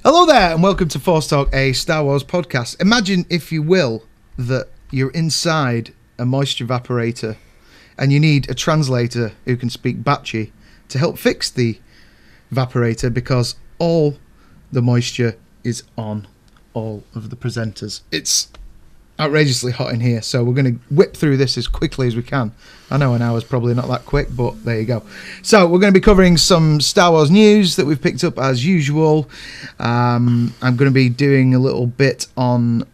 Hello there, and welcome to Force Talk, a Star Wars podcast. Imagine, if you will, that you're inside a moisture evaporator and you need a translator who can speak Bachi to help fix the evaporator because all the moisture is on all of the presenters. It's outrageously hot in here, so we're going to whip through this as quickly as we can. I know an hour's probably not that quick, but there you go. So we're going to be covering some Star Wars news that we've picked up as usual. I'm going to be doing a little bit on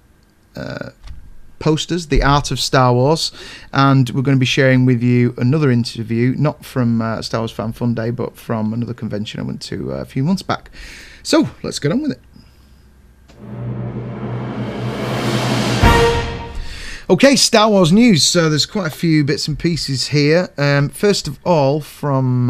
posters, the art of Star Wars, and we're going to be sharing with you another interview, not from Star Wars Fan Fun Day, but from another convention I went to a few months back. So let's get on with it. Okay, Star Wars news. So there's quite a few bits and pieces here. First of all, from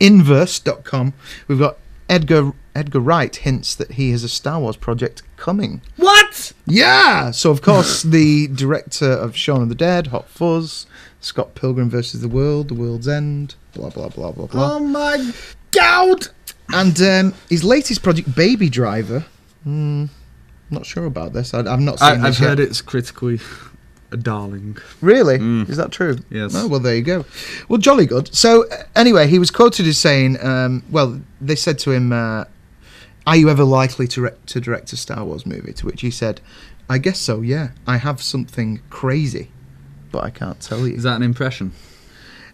Inverse.com, we've got Edgar Wright hints that he has a Star Wars project coming. What? Yeah! So, of course, the director of Shaun of the Dead, Hot Fuzz, Scott Pilgrim vs. the World, The World's End, blah, blah, blah, blah, blah. Oh, my God! And his latest project, Baby Driver, not sure about this. I've not seen this I've yet. heard it's critically a darling. Really? Is that true? Yes. Oh, well, there you go. Well, jolly good. So, anyway, he was quoted as saying, they said to him, are you ever likely to direct a Star Wars movie? To which he said, I guess so, yeah. I have something crazy, but I can't tell you. Is that an impression?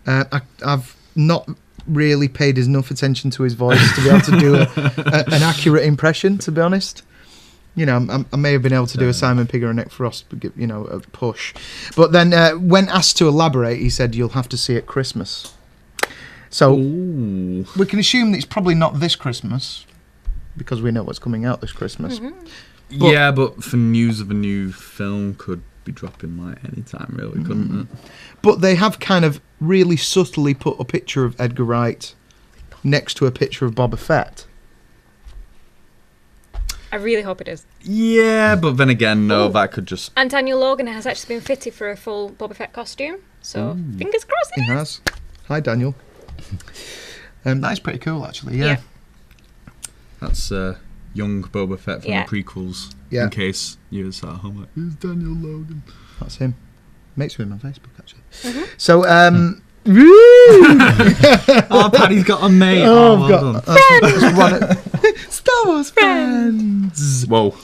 I've not really paid enough attention to his voice to be able to do an accurate impression, to be honest. You know, I may have been able to do a Simon Pegg or a Nick Frost, you know, a push. But then when asked to elaborate, he said, you'll have to see it Christmas. So we can assume that it's probably not this Christmas, because we know what's coming out this Christmas. Mm-hmm. But for news of a new film could be dropping like any time, really, couldn't it? But they have kind of really subtly put a picture of Edgar Wright next to a picture of Boba Fett. I really hope it is. Yeah, but then again, no, that could just... And Daniel Logan has actually been fitted for a full Boba Fett costume, so fingers crossed He has. Hi, Daniel. That is pretty cool, actually, yeah. That's young Boba Fett from Yeah. the prequels, Yeah. in case you were sat at home like, who's Daniel Logan? That's him. Mates with him on Facebook, actually. Mm-hmm. So, Oh, Paddy's got a mate. Oh, Oh, I've well got done. Star Wars friends. Whoa.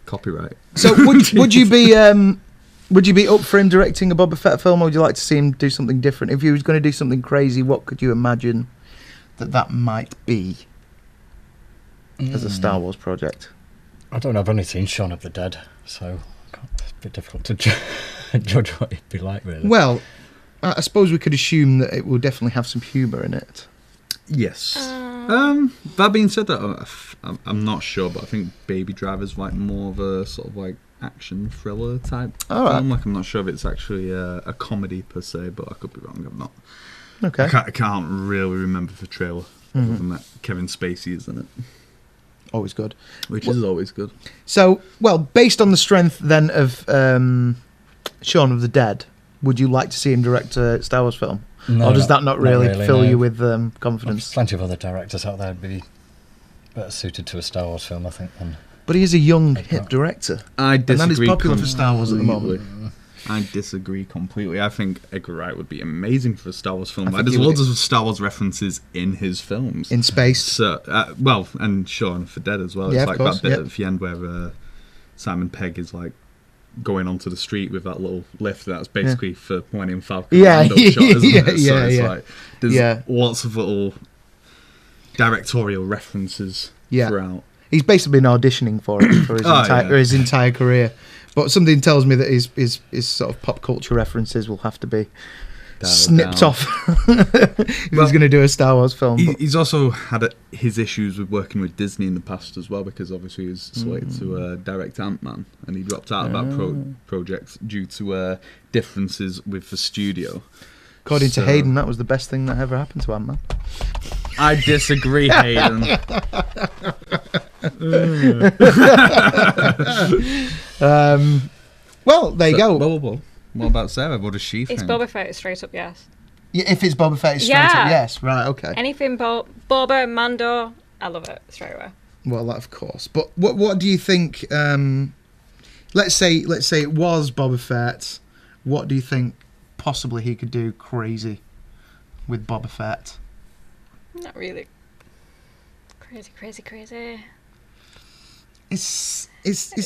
Copyright. So would you be up for him directing a Boba Fett film, or would you like to see him do something different? If he was going to do something crazy, what could you imagine that might be as a Star Wars project? I don't know. I've only seen Shaun of the Dead, so it's a bit difficult to judge what it'd be like, really. Well, I suppose we could assume that it will definitely have some humour in it. Yes. That being said, that I'm not sure, but I think Baby Driver's like more of a sort of like action thriller type film. Like, I'm not sure if it's actually a comedy per se, but I could be wrong. I'm not. Okay. I can't really remember the trailer. Other than that, Kevin Spacey is in it, Always good. which is always good. So, well, based on the strength then of Shaun of the Dead, would you like to see him direct a Star Wars film? No, or does that not really fill no. you with There's confidence? plenty of other directors out there who'd be better suited to a Star Wars film, I think, than... But he is a young, hip director. I disagree. And that is popular for Star Wars at the moment. I disagree completely. I think Edgar Wright would be amazing for a Star Wars film. I think There's he would. loads of Star Wars references in his films. In space. So, and Shaun of the Dead as well. Yeah, It's of like course, that bit yeah. at the end where Simon Pegg is like going onto the street with that little lift. That's basically for Millennium Falcon. Yeah, Lando shot, isn't it? So yeah, it's yeah. like there's lots of little directorial references throughout. He's basically been auditioning for it for his entire career. But something tells me that his sort of pop culture references will have to be snipped off if he's going to do a Star Wars film. He's also had his issues with working with Disney in the past as well, because obviously he was slated to direct Ant-Man, and he dropped out of that project due to differences with the studio. According to Hayden, that was the best thing that ever happened to Ant-Man. I disagree, Hayden. Well, there you go. Well, what about Sarah? What does she think? It's Boba Fett, straight up yes. Yeah, if it's Boba Fett, it's straight up yes. Right, okay. Anything Boba, Mando, I love it straight away. Well, that of course. But what do you think? Let's say it was Boba Fett. What do you think possibly he could do crazy with Boba Fett? Not really. Crazy. It's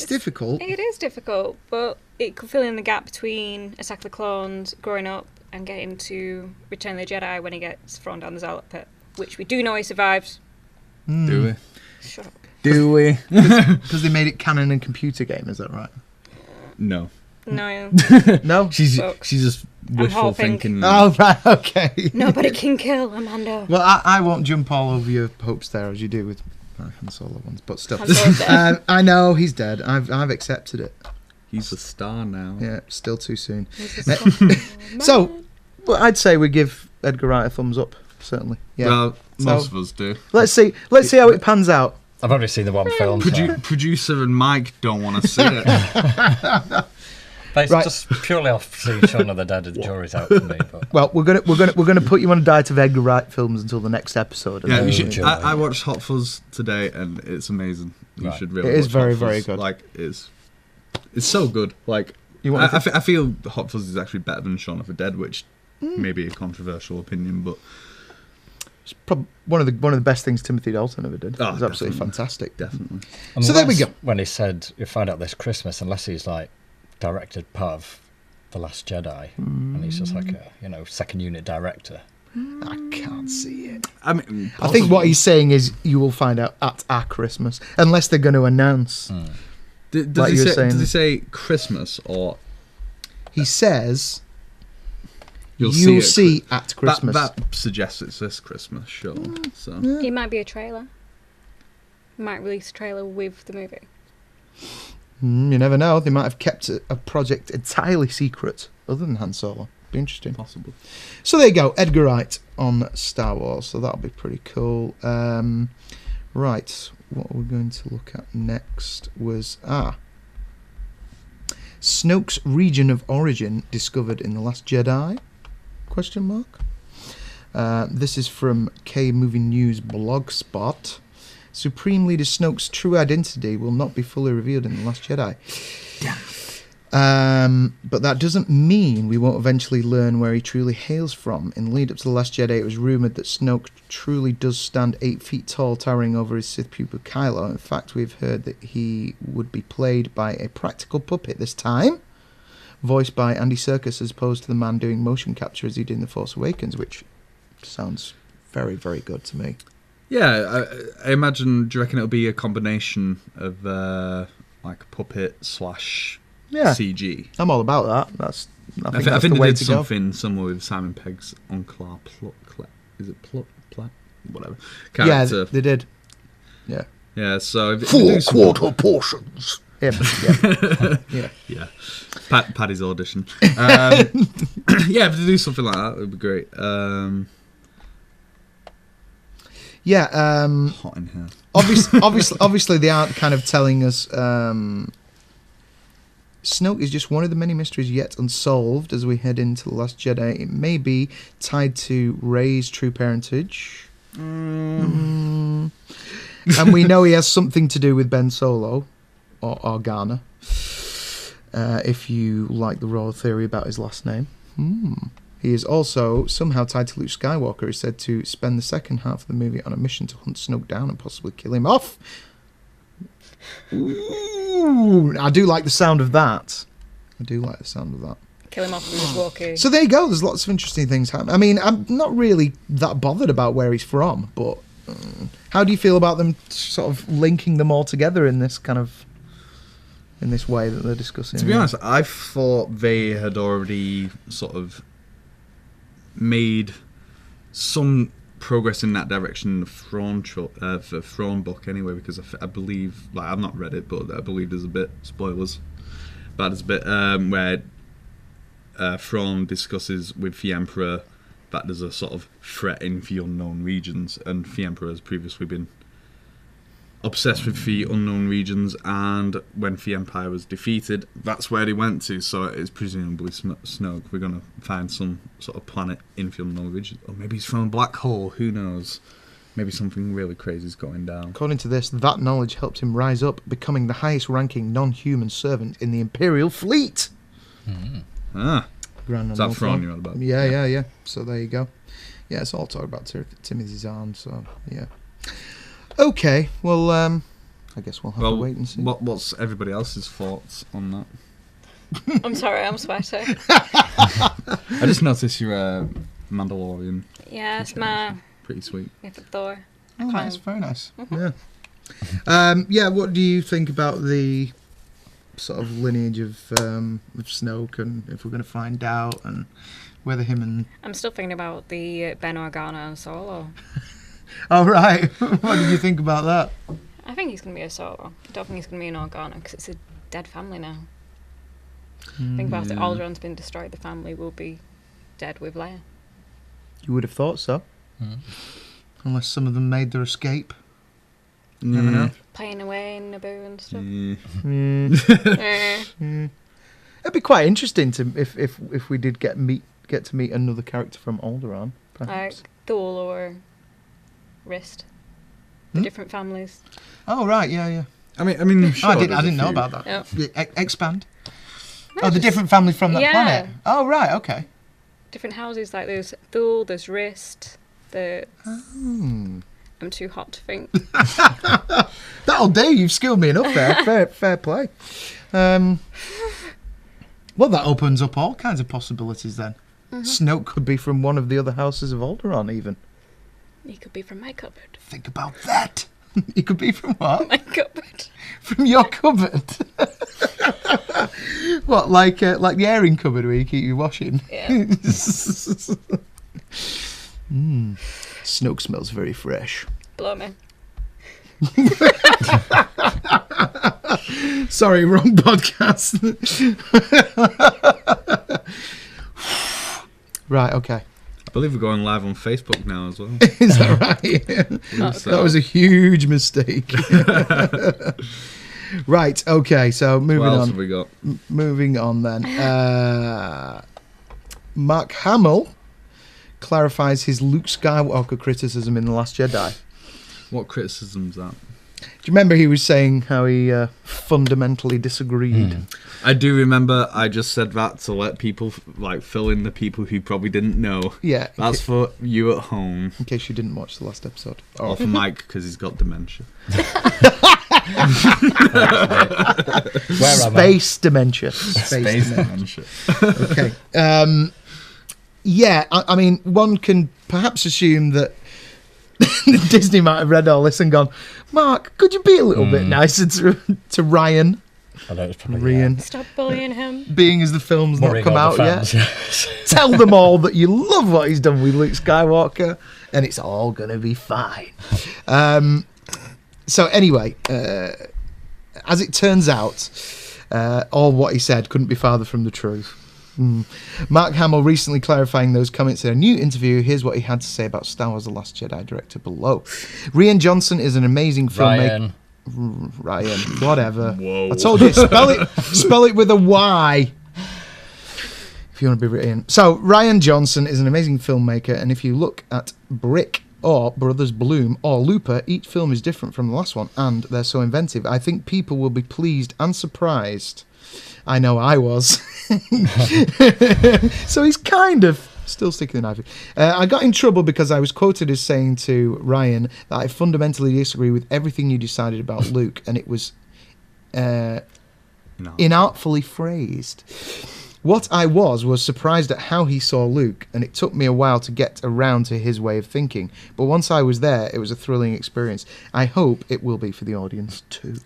difficult. It is difficult, but it could fill in the gap between Attack of the Clones, growing up, and getting to Return of the Jedi when he gets thrown down the Zalot pit, which we do know he survived. Do we? Shut up. Do we? Because they made it canon and computer game, is that right? No. No. No? She's just wishful hoping. thinking. Oh, right, okay. Nobody can kill Amanda. Well, I won't jump all over your hopes there as you do with Han Solo ones, but still. Han Solo's dead. I know, he's dead. I've accepted it. He's a star now. Yeah, still too soon. So, So, well, I'd say we give Edgar Wright a thumbs up, certainly. Yeah. Well, most So- of us do. Let's see how it pans out. I've only seen the one film. So. Producer and Mike don't want to see it. But it's Right. just purely off seeing Shaun of the Dead and the jury's out for me. But Well, we're gonna put you on a diet of Edgar Wright films until the next episode. Yeah, you No, should. Joey. I watched Hot Fuzz today, and it's amazing. You Right. should really. It is watch very, Hot Fuzz. very good. Like, it's so good. Like, You want I feel Hot Fuzz is actually better than Shaun of the Dead, which may be a controversial opinion, but It's probably one of the best things Timothy Dalton ever did. Oh, It was absolutely definitely. fantastic. definitely. So there we unless- go. When he said, you find out this Christmas, unless he's like directed part of The Last Jedi, and he's just like a second unit director. I can't see it. I mean, I think what he's saying is you will find out at our Christmas, unless they're going to announce. Does like he you were say? saying. Does he say Christmas or He says you'll you'll see see at Christmas. That suggests it's this Christmas, sure. So it might be a trailer. Might release a trailer with the movie. You never know. They might have kept a project entirely secret, other than Han Solo. Be interesting. possible. So there you go, Edgar Wright on Star Wars. So that'll be pretty cool. Right, what we're going to look at next was Snoke's region of origin discovered in The Last Jedi? Question mark. This is from K Movie News Blogspot. Supreme Leader Snoke's true identity will not be fully revealed in The Last Jedi. But that doesn't mean we won't eventually learn where he truly hails from. In the lead up to The Last Jedi, it was rumoured that Snoke truly does stand 8 feet tall, towering over his Sith pupil Kylo. In fact, we've heard that he would be played by a practical puppet this time, voiced by Andy Serkis, as opposed to the man doing motion capture as he did in The Force Awakens, which sounds very, very good to me. Yeah, I imagine. Do you reckon it'll be a combination of like puppet / Yeah, CG? I'm all about that. I think that's they the way did to go. something somewhere with Simon Pegg's Uncle is it Pluck? Whatever. Yeah, Character. they did. Yeah. Yeah, so if they do something- portions. Yeah, yeah. Yeah, Paddy's audition. Yeah, if they do something like that, it would be great. Yeah, Hot in here. obviously, they aren't kind of telling us. Snoke is just one of the many mysteries yet unsolved as we head into The Last Jedi. It may be tied to Rey's true parentage. And we know he has something to do with Ben Solo, or Organa, if you like the royal theory about his last name. He is also somehow tied to Luke Skywalker. He's said to spend the second half of the movie on a mission to hunt Snoke down and possibly kill him off. Ooh, I do like the sound of that. Kill him off with his walkie. So there you go. There's lots of interesting things happening. I mean, I'm not really that bothered about where he's from, but how do you feel about them sort of linking them all together in this way that they're discussing? To be honest, I thought they had already sort of made some progress in that direction in the Thrawn book anyway, because I believe, like, I've not read it, but I believe there's a bit, spoilers, but there's a bit where Thrawn discusses with the Emperor that there's a sort of threat in the unknown regions, and the Emperor has previously been obsessed with the unknown regions, and when the Empire was defeated, that's where they went to. So it's presumably Snoke. We're going to find some sort of planet in the unknown region, or maybe he's from a black hole. Who knows? Maybe something really crazy is going down. According to this, that knowledge helped him rise up, becoming the highest-ranking non-human servant in the Imperial fleet. Ah, Grand is that Thrawn you're on about? Yeah. So there you go. Yeah, it's all talk about Timothy Zahn, so yeah. Okay, well, I guess we'll have to wait and see. What's everybody else's thoughts on that? I'm sorry, I'm sweating. I just noticed you're a Mandalorian. Yeah, it's my pretty sweet. favorite Thor. Oh, that's very nice. Yeah. What do you think about the sort of lineage of Snoke, and if we're going to find out, and whether him and... I'm still thinking about the Ben Organa and Solo. Oh, right. What did you think about that? I think he's going to be a Solo. I don't think he's going to be an Organa, because it's a dead family now. Think about it. Alderaan's been destroyed. The family will be dead with Leia. You would have thought so. Unless some of them made their escape. Never know. Playing away in Naboo and stuff. It'd be quite interesting to if we did get to meet another character from Alderaan, perhaps. Like Thule or Rist. The different families. Oh, right, yeah. I mean, sure, I didn't know about that. Yep. Expand. No, the different families from that planet. Oh, right, okay. Different houses, like there's Thule, there's Rist, there's... I'm too hot to think. That'll do, you've skilled me enough there. Fair play. Well, that opens up all kinds of possibilities then. Snoke could be from one of the other houses of Alderaan, even. He could be from my cupboard. Think about that. He could be from what? My cupboard. From your cupboard? What, like the airing cupboard where you keep your washing? Yeah. Snoke smells very fresh. Blow me. Sorry, wrong podcast. Right, okay. I believe we're going live on Facebook now as well. Is that right? That was a huge mistake. Right, okay, so moving on. What else have we got? Moving on then. Mark Hamill clarifies his Luke Skywalker criticism in The Last Jedi. What criticism's that? Do you remember he was saying how he fundamentally disagreed? I do remember. I just said that to let people fill in the people who probably didn't know. Yeah. That's for you at home. In case you didn't watch the last episode. Or for Mike, because he's got dementia. Space dementia. Space dementia. Okay. Yeah, I mean, one can perhaps assume that Disney might have read all this and gone, Mark, could you be a little bit nicer to Ryan? I know it's probably Ryan. Stop bullying him. Being as the film's not come out yet. Yes. Tell them all that you love what he's done with Luke Skywalker, and it's all going to be fine. So anyway, as it turns out, all what he said couldn't be farther from the truth. Mark Hamill recently clarifying those comments in a new interview. Here's what he had to say about Star Wars The Last Jedi director below. Rian Johnson is an amazing filmmaker. Ryan, whatever. Whoa. I told you, spell it with a Y. If you want to be Rian. So, Rian Johnson is an amazing filmmaker, and if you look at Brick or Brothers Bloom or Looper, each film is different from the last one, and they're so inventive. I think people will be pleased and surprised. I know I was. So he's kind of still sticking the knife in. I got in trouble because I was quoted as saying to Ryan that I fundamentally disagree with everything you decided about Luke, and it was inartfully phrased. What I was surprised at how he saw Luke, and it took me a while to get around to his way of thinking. But once I was there, it was a thrilling experience. I hope it will be for the audience too.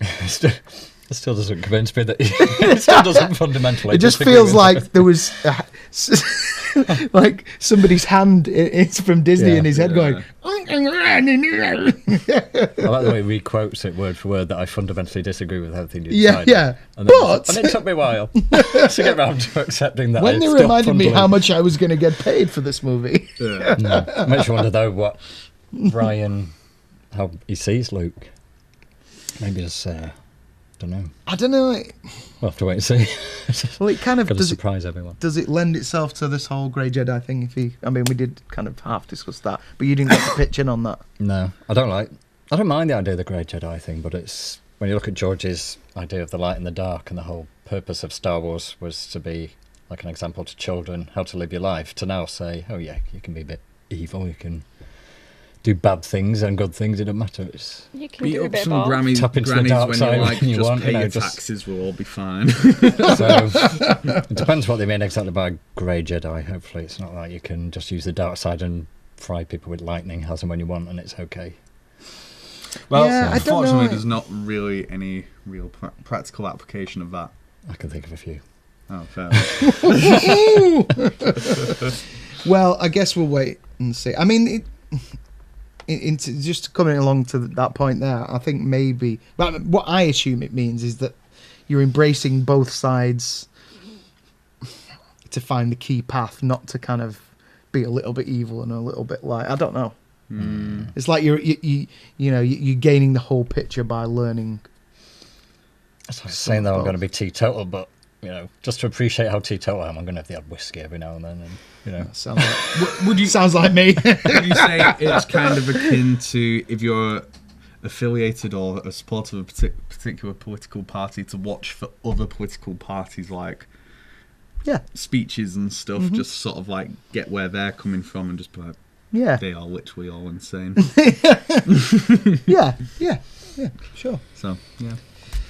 It still doesn't convince me that it still doesn't fundamentally. It just feels like there was like somebody's hand it's from Disney in his head going. I like the way he quotes it word for word, that I fundamentally disagree with everything you decided. Yeah. And it took me a while to get around to accepting that. When they reminded me how much I was going to get paid for this movie. Makes you wonder though what Ryan, how he sees Luke. Maybe as Don't know. I don't know. We'll have to wait and see. Well, it kind of Got to does. surprise everyone. Does it lend itself to this whole Grey Jedi thing? I mean, we did kind of half discuss that, but you didn't get to pitch in on that. No, I don't mind the idea of the Grey Jedi thing, but it's when you look at George's idea of the light and the dark, and the whole purpose of Star Wars was to be like an example to children how to live your life. To now say, oh yeah, you can be a bit evil, you can do bad things and good things. It doesn't matter. It's You can Beat do a up bit some of both. grannies Tap into the when dark you're side like, when you just want, pay you know, your just- taxes, we'll all be fine. so it depends what they mean exactly by Grey Jedi. Hopefully, it's not like you can just use the dark side and fry people with lightning as and when you want, and it's okay. Well, Yeah, I don't know. unfortunately, there's not really any real practical application of that. I can think of a few. Oh, fair. Well, I guess we'll wait and see. I mean, just coming along to that point there, I think maybe... But what I assume it means is that you're embracing both sides to find the key path, not to kind of be a little bit evil and a little bit light. I don't know. It's like you're gaining the whole picture by learning. It's like saying that I'm going to be teetotal, but just to appreciate how teetotal I am, I'm going to have the odd whiskey every now and then, and Sounds like, Would you sounds like me. would you say it's kind of akin to if you're affiliated or a supporter of a particular political party to watch for other political parties like Yeah. speeches and stuff, just sort of like get where they're coming from and just be like, Yeah. they are literally all insane. Yeah. Sure. So yeah,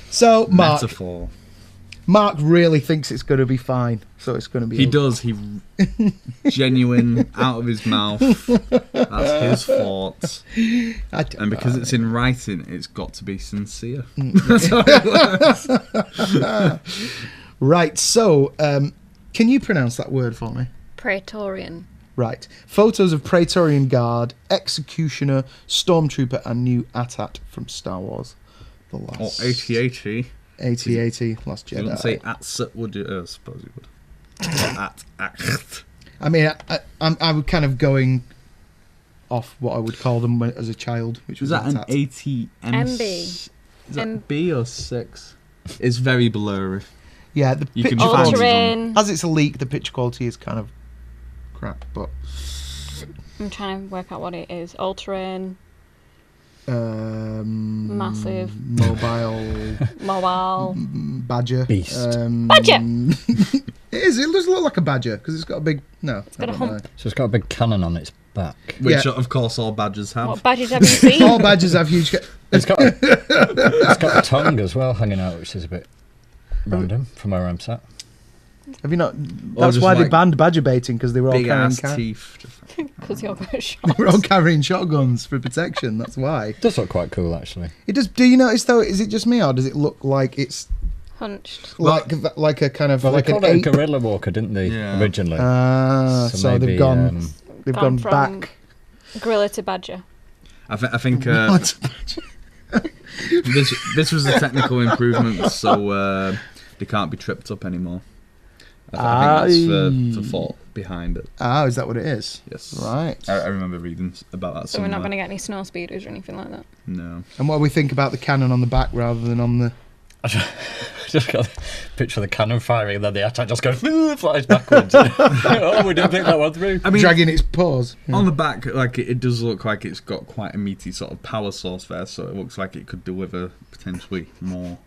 So metaphor. Mark really thinks it's going to be fine. So it's going to be. He does. He genuine out of his mouth. That's his thoughts. And because it's in writing, it's got to be sincere. That's how it works. Right. So, can you pronounce that word for me? Praetorian. Right. Photos of Praetorian Guard, Executioner, Stormtrooper, and new AT-AT from Star Wars. The Or last. 8080. 8080, Last You Jedi. wouldn't say at would you? I suppose you would. At. I mean, I was kind of going off what I would call them as a child, which was Was that an AT-AT. 80 MB? Is that B or 6? It's very blurry. Yeah, the You picture can find quality, it on- All-terrain. as it's a leak, the picture quality is kind of crap, but I'm trying to work out what it is. All-terrain, massive mobile. badger Beast. Badger! It is. It does look like a badger because it's got a big. No, it's got a hump. So it's got a big cannon on its back. Which, Yeah. of course, all badgers have. What badges have you seen? All badgers have huge. It's got a tongue as well hanging out, which is a bit random from where I'm sat. Have you not? That's just why they like banned badger baiting because they were all Big carrying. ass teeth. Just like- Because you're going to They shot. were all carrying shotguns for protection. That's why. It does look quite cool, actually. It does. Do you notice though? Is it just me or does it look like it's Hunched. like a kind of Well, like they an called it a ape? gorilla walker, didn't they, Yeah. originally? So maybe, they've gone. They've gone from back. gorilla to badger. I think What? this was a technical improvement, so they can't be tripped up anymore. I think that's the thought behind it. Oh, is that what it is? Yes. Right. I remember reading about that So we're not somewhere. going to get any snow speeders or anything like that. No. And what do we think about the cannon on the back rather than on the? I just got a picture of the cannon firing, and then the attack just goes flies backwards. Oh, we didn't think that one through. I mean, dragging its paws. Yeah. on the back, like it does look like it's got quite a meaty sort of power source there, so it looks like it could deliver potentially more.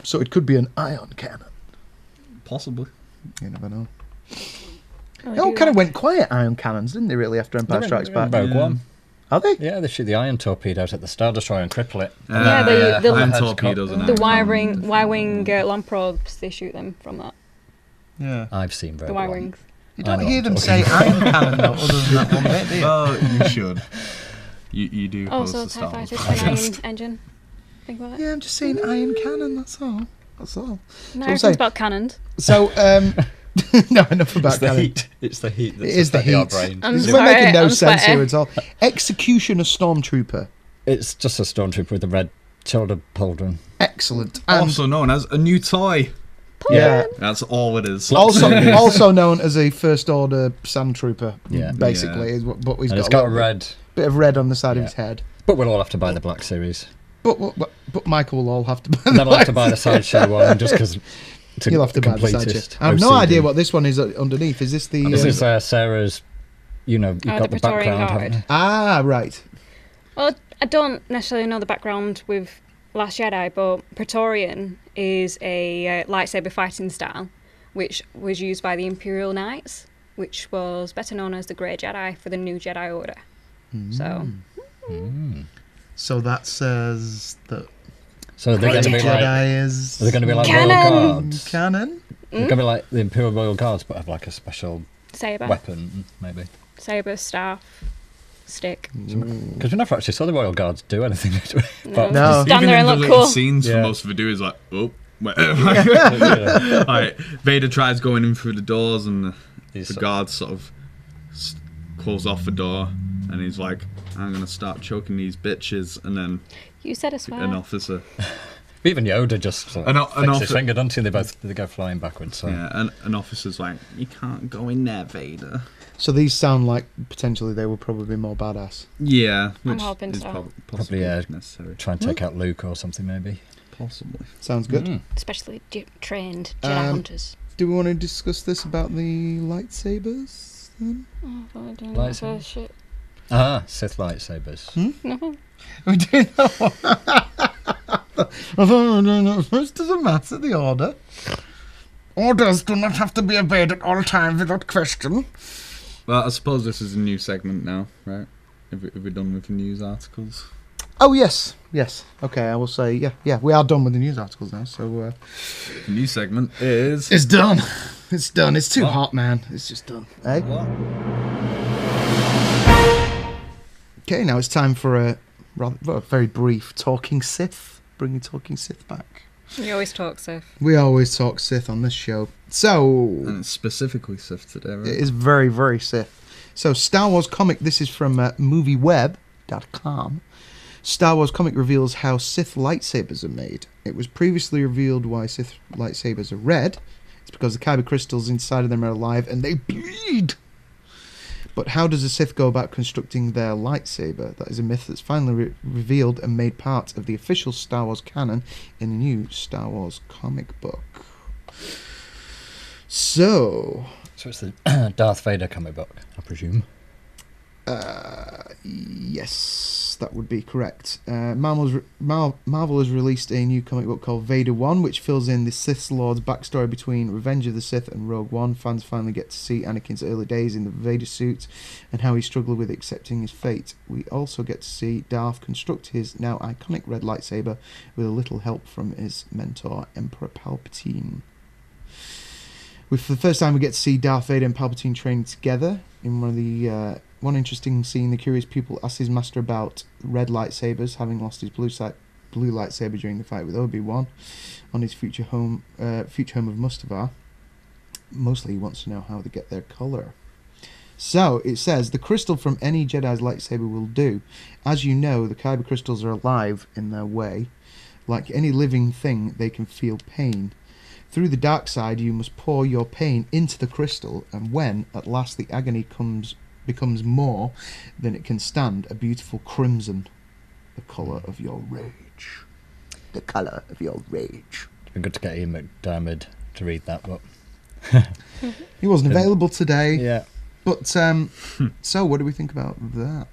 So it could be an ion cannon. Possibly. You never know. Oh, They all kind of went quiet, ion cannons, didn't they? Really, after Empire Strikes Back. Rogue Yeah. One. Are they? Yeah, they shoot the iron torpedo out at the Star Destroyer and cripple it. Yeah, the iron the- torpedoes and The iron Y-wing land probes, they shoot them from that. Yeah. I've seen Rogue The One. Y-wings. You I don't know hear what them I'm say talking ion cannon though, other than that one bit, do you? Well, you should. You do host Also, the TIE Star Wars fighters, an podcast. iron engine. Think about it. Yeah, I'm just saying ion cannon. That's all. That's all. No, I'm everything's saying. about cannons. So, no, enough about It's the cannon. heat. It's the heat that's It is the affecting our heat. brain. I'm We're sorry, making no I'm sense sweaty. here at all. Executioner Stormtrooper. It's just a stormtrooper with a red shoulder pauldron. Excellent. And Also known as a new toy. yeah. That's all it is. Also known as a First Order Sand Trooper. Yeah. Basically, is what he's And got. it's got a little red. bit of red on the side of Yeah. his head. But we'll all have to buy the Black Series. But Michael will all have to buy And then I'll have to buy the sideshow one just because. You'll have to buy the sideshow. I have no idea what this one is underneath. Is this the? This is Sarah's. You've got the background, haven't you? Ah, right. Well, I don't necessarily know the background with Last Jedi, but Praetorian is a lightsaber fighting style, which was used by the Imperial Knights, which was better known as the Grey Jedi for the New Jedi Order. So that says that. So they're going to be Jedi like. is. Are they going to be like Canon. Royal Guards? Canon. They're going to be like the Imperial Royal Guards, but have like a special Saber. weapon, maybe. Saber, staff, stick. Because we never actually saw the Royal Guards do anything. Did we? No. Stand Even there in and the look little cool. scenes for Yeah. most of it, is like, oh, like Vader tries going in through the doors, and the guard sort of close off the door, and he's like, I'm gonna start choking these bitches, and then You said a swear. an officer, Even Yoda just sort An of o- an flicks his offi- finger, don't he? They go flying backwards. So. yeah, and an officer's like, you can't go in there, Vader. So these sound like potentially they will probably be more badass. Yeah, I'm which hoping is so. possibly necessary. Try and take out Luke or something, maybe. Possibly. Sounds good. Especially trained Jedi hunters. Do we want to discuss this about the lightsabers then? Lightsaber. Shit. Sith lightsabers. No. We do know. First doesn't matter the order. Orders do not have to be obeyed at all times without question. Well, I suppose this is a new segment now, right? Have we done with the news articles? Oh yes. Okay, I will say yeah. We are done with the news articles now. So The new segment is... it's done. It's done. It's too hot, man. It's just done. Eh? Okay, now it's time for a very brief Talking Sith. Bringing Talking Sith back. You always talk, Sith. We always talk Sith on this show. So And it's specifically Sith today, right? it is very, very Sith. So Star Wars comic, this is from movieweb.com. Star Wars comic reveals how Sith lightsabers are made. It was previously revealed why Sith lightsabers are red. It's because the kyber crystals inside of them are alive and they bleed. But how does a Sith go about constructing their lightsaber? That is a myth that's finally revealed and made part of the official Star Wars canon in the new Star Wars comic book. So it's the Darth Vader comic book, I presume. Yes, that would be correct. Marvel has released a new comic book called Vader 1, which fills in the Sith Lord's backstory between Revenge of the Sith and Rogue One. Fans finally get to see Anakin's early days in the Vader suit and how he struggled with accepting his fate. We also get to see Darth construct his now iconic red lightsaber with a little help from his mentor, Emperor Palpatine. For the first time, we get to see Darth Vader and Palpatine training together. In one interesting scene, the curious pupil asks his master about red lightsabers, having lost his blue lightsaber during the fight with Obi-Wan on his future home of Mustafar. Mostly, he wants to know how they get their colour. So it says the crystal from any Jedi's lightsaber will do. As you know, the kyber crystals are alive in their way. Like any living thing, they can feel pain. Through the dark side, you must pour your pain into the crystal, and when, at last, the agony becomes more than it can stand, a beautiful crimson, the colour of your rage. The colour of your rage. It'd be good to get Ian McDiarmid to read that book. He wasn't available today. Yeah. But, so what do we think about that?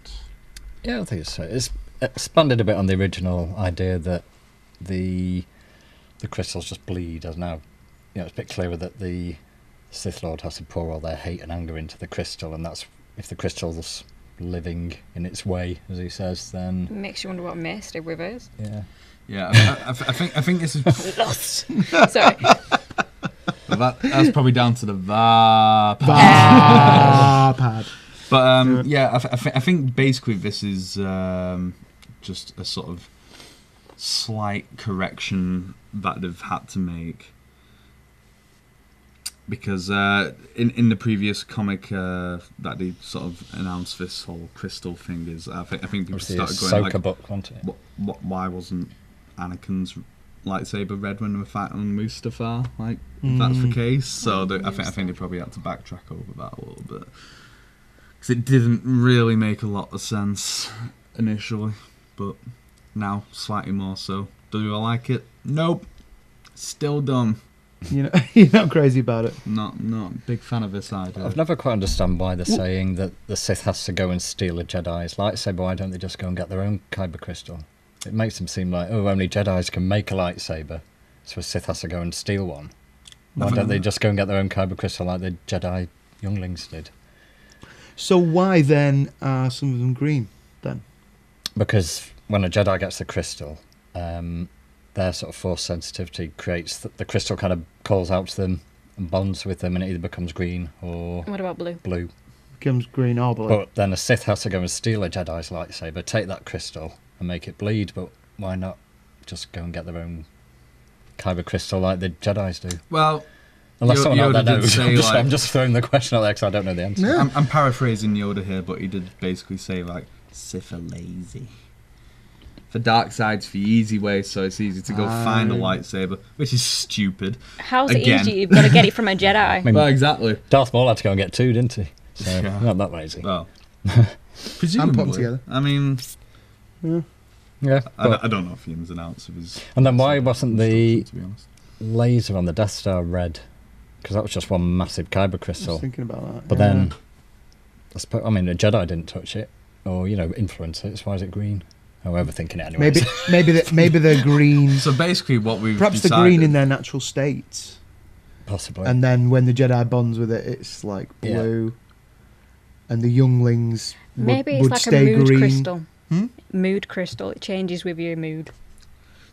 Yeah, I think it's expanded a bit on the original idea that the crystals just bleed, as now, it's a bit clearer that the Sith Lord has to pour all their hate and anger into the crystal, and that's if the crystal's living in its way, as he says, then Makes you wonder what Mace did with his. yeah. Yeah, I think this is... Lost. Sorry. That's probably down to the VAR pad. But I think basically this is just a sort of slight correction that they've had to make, because in the previous comic that they sort of announced this whole crystal thing is I think people started going like, book, wasn't it? why wasn't Anakin's lightsaber red when they were fighting on Mustafar? Like, if that's the case, so I think they probably had to backtrack over that a little bit, because it didn't really make a lot of sense initially, but Now, slightly more so. Do I like it? Nope. Still dumb. You're not crazy about it. Not a big fan of this idea. I've never quite understood why they're saying that the Sith has to go and steal a Jedi's lightsaber. Why don't they just go and get their own kyber crystal? It makes them seem like, only Jedi's can make a lightsaber, so a Sith has to go and steal one. Why don't they just go and get their own kyber crystal like the Jedi younglings did? So why then are some of them green, then? Because when a Jedi gets the crystal, their sort of force sensitivity creates the crystal kind of calls out to them and bonds with them, and it either becomes green or... What about blue? Blue. Becomes green or blue. But then a Sith has to go and steal a Jedi's lightsaber, take that crystal and make it bleed, but why not just go and get their own kyber crystal like the Jedi's do? Well... Unless someone out there knows. Say, I'm just throwing the question out there because I don't know the answer. Yeah. I'm paraphrasing Yoda here, but he did basically say, like, Sith are lazy. For dark side's the easy way, so it's easy to go find a lightsaber, which is stupid. How's it easy? You've got to get it from a Jedi. I mean, well, exactly. Darth Maul had to go and get two, didn't he? So, not that lazy. Well, presumably. I'm put together. I mean... Yeah. I don't know if the ins and outs of his... And then why wasn't the to be honest. laser on the Death Star red? Because that was just one massive kyber crystal. I was thinking about that. But then, I suppose, the Jedi didn't touch it, or influence it. So why is it green? However, thinking it anyway. Maybe they're green. So basically, what we've perhaps decided, they're green in their natural state. Possibly. And then when the Jedi bonds with it, it's like blue. Yeah. And the younglings maybe it's would like stay a mood green. crystal. Mood crystal. It changes with your mood.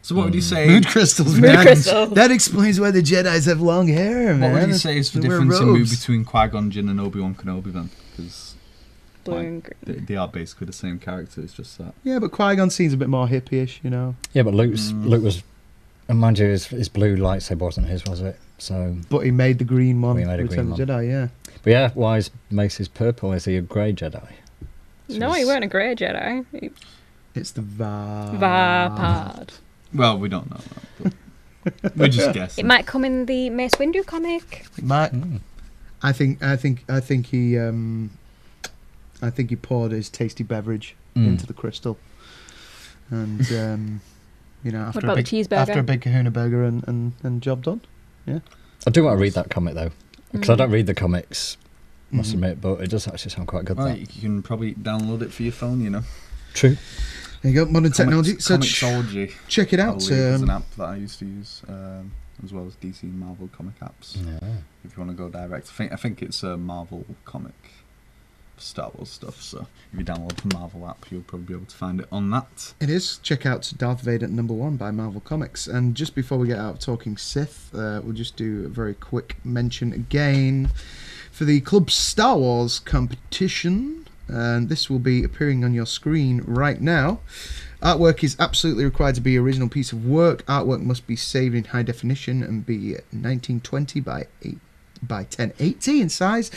So what would you say? Mood crystals. Mood crystal. That explains why the Jedis have long hair, man. What would you say is the difference in mood between Qui-Gon Jinn and Obi-Wan Kenobi then? Because blue and green. They are basically the same character. It's just that. Yeah, but Qui-Gon seems a bit more hippie-ish, Yeah, but Luke was, and mind you, his blue lightsaber wasn't his, was it? So. But he made the green one. He made a green one. Jedi, yeah. But yeah, why is Mace's purple? Is he a grey Jedi? No, he weren't a grey Jedi. It's the Va part. Well, we don't know that, but we're just guessing. It might come in the Mace Windu comic. It might. I think he poured his tasty beverage into the crystal, and after about the cheeseburger? After a big Kahuna burger and job done. Yeah. I do want to read that comic though, because I don't read the comics, must admit, but it does actually sound quite good. Well, you can probably download it for your phone, True. There you go, modern technology. So Comixology. Check it out. There's an app that I used to use, as well as DC and Marvel comic apps. Yeah. If you want to go direct, I think it's a Marvel comic, Star Wars stuff. So if you download the Marvel app, you'll probably be able to find it on that. It is. Check out Darth Vader #1 by Marvel Comics. And just before we get out of talking Sith, we'll just do a very quick mention again for the Club Star Wars competition. And this will be appearing on your screen right now. Artwork is absolutely required to be an original piece of work. Artwork must be saved in high definition and be 1920 by 1080 in size.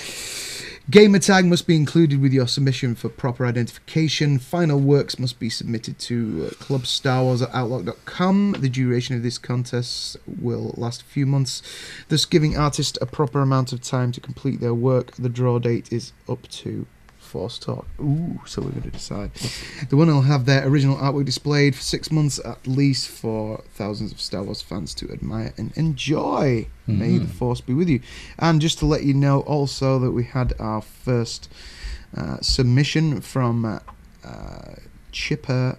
Gamer tag must be included with your submission for proper identification. Final works must be submitted to clubstarwars@outlook.com. The duration of this contest will last a few months, thus giving artists a proper amount of time to complete their work. The draw date is up to Force Talk. So we're going to decide. The winner will have their original artwork displayed for 6 months at least for thousands of Star Wars fans to admire and enjoy. May the Force be with you. And just to let you know also that we had our first submission from Chipper.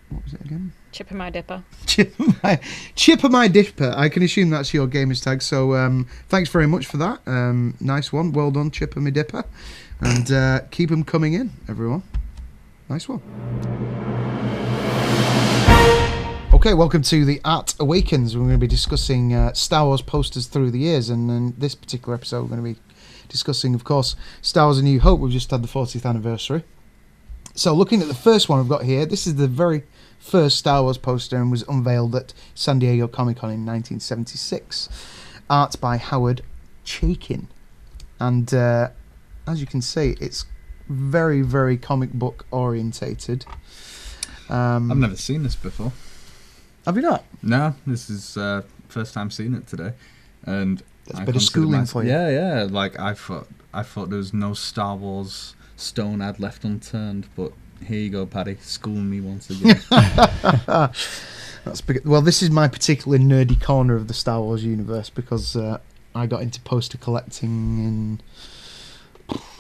What was it again? Chipper My Dipper. Chipper My Dipper. I can assume that's your gamer's tag. So thanks very much for that. Nice one. Well done, Chipper My Dipper. And keep them coming in, everyone. Nice one. Okay, welcome to the Art Awakens. We're going to be discussing Star Wars posters through the years. And in this particular episode, we're going to be discussing, of course, Star Wars A New Hope. We've just had the 40th anniversary. So looking at the first one I've got here, this is the very first Star Wars poster and was unveiled at San Diego Comic-Con in 1976. Art by Howard Chaykin. And as you can see, it's very, very comic book orientated. I've never seen this before. Have you not? No, this is first time seeing it today, and that's a bit of schooling for you. Yeah. Like I thought there was no Star Wars stone I'd left unturned, but Here you go, Paddy. School me once again. That's big. Well, this is my particularly nerdy corner of the Star Wars universe because I got into poster collecting in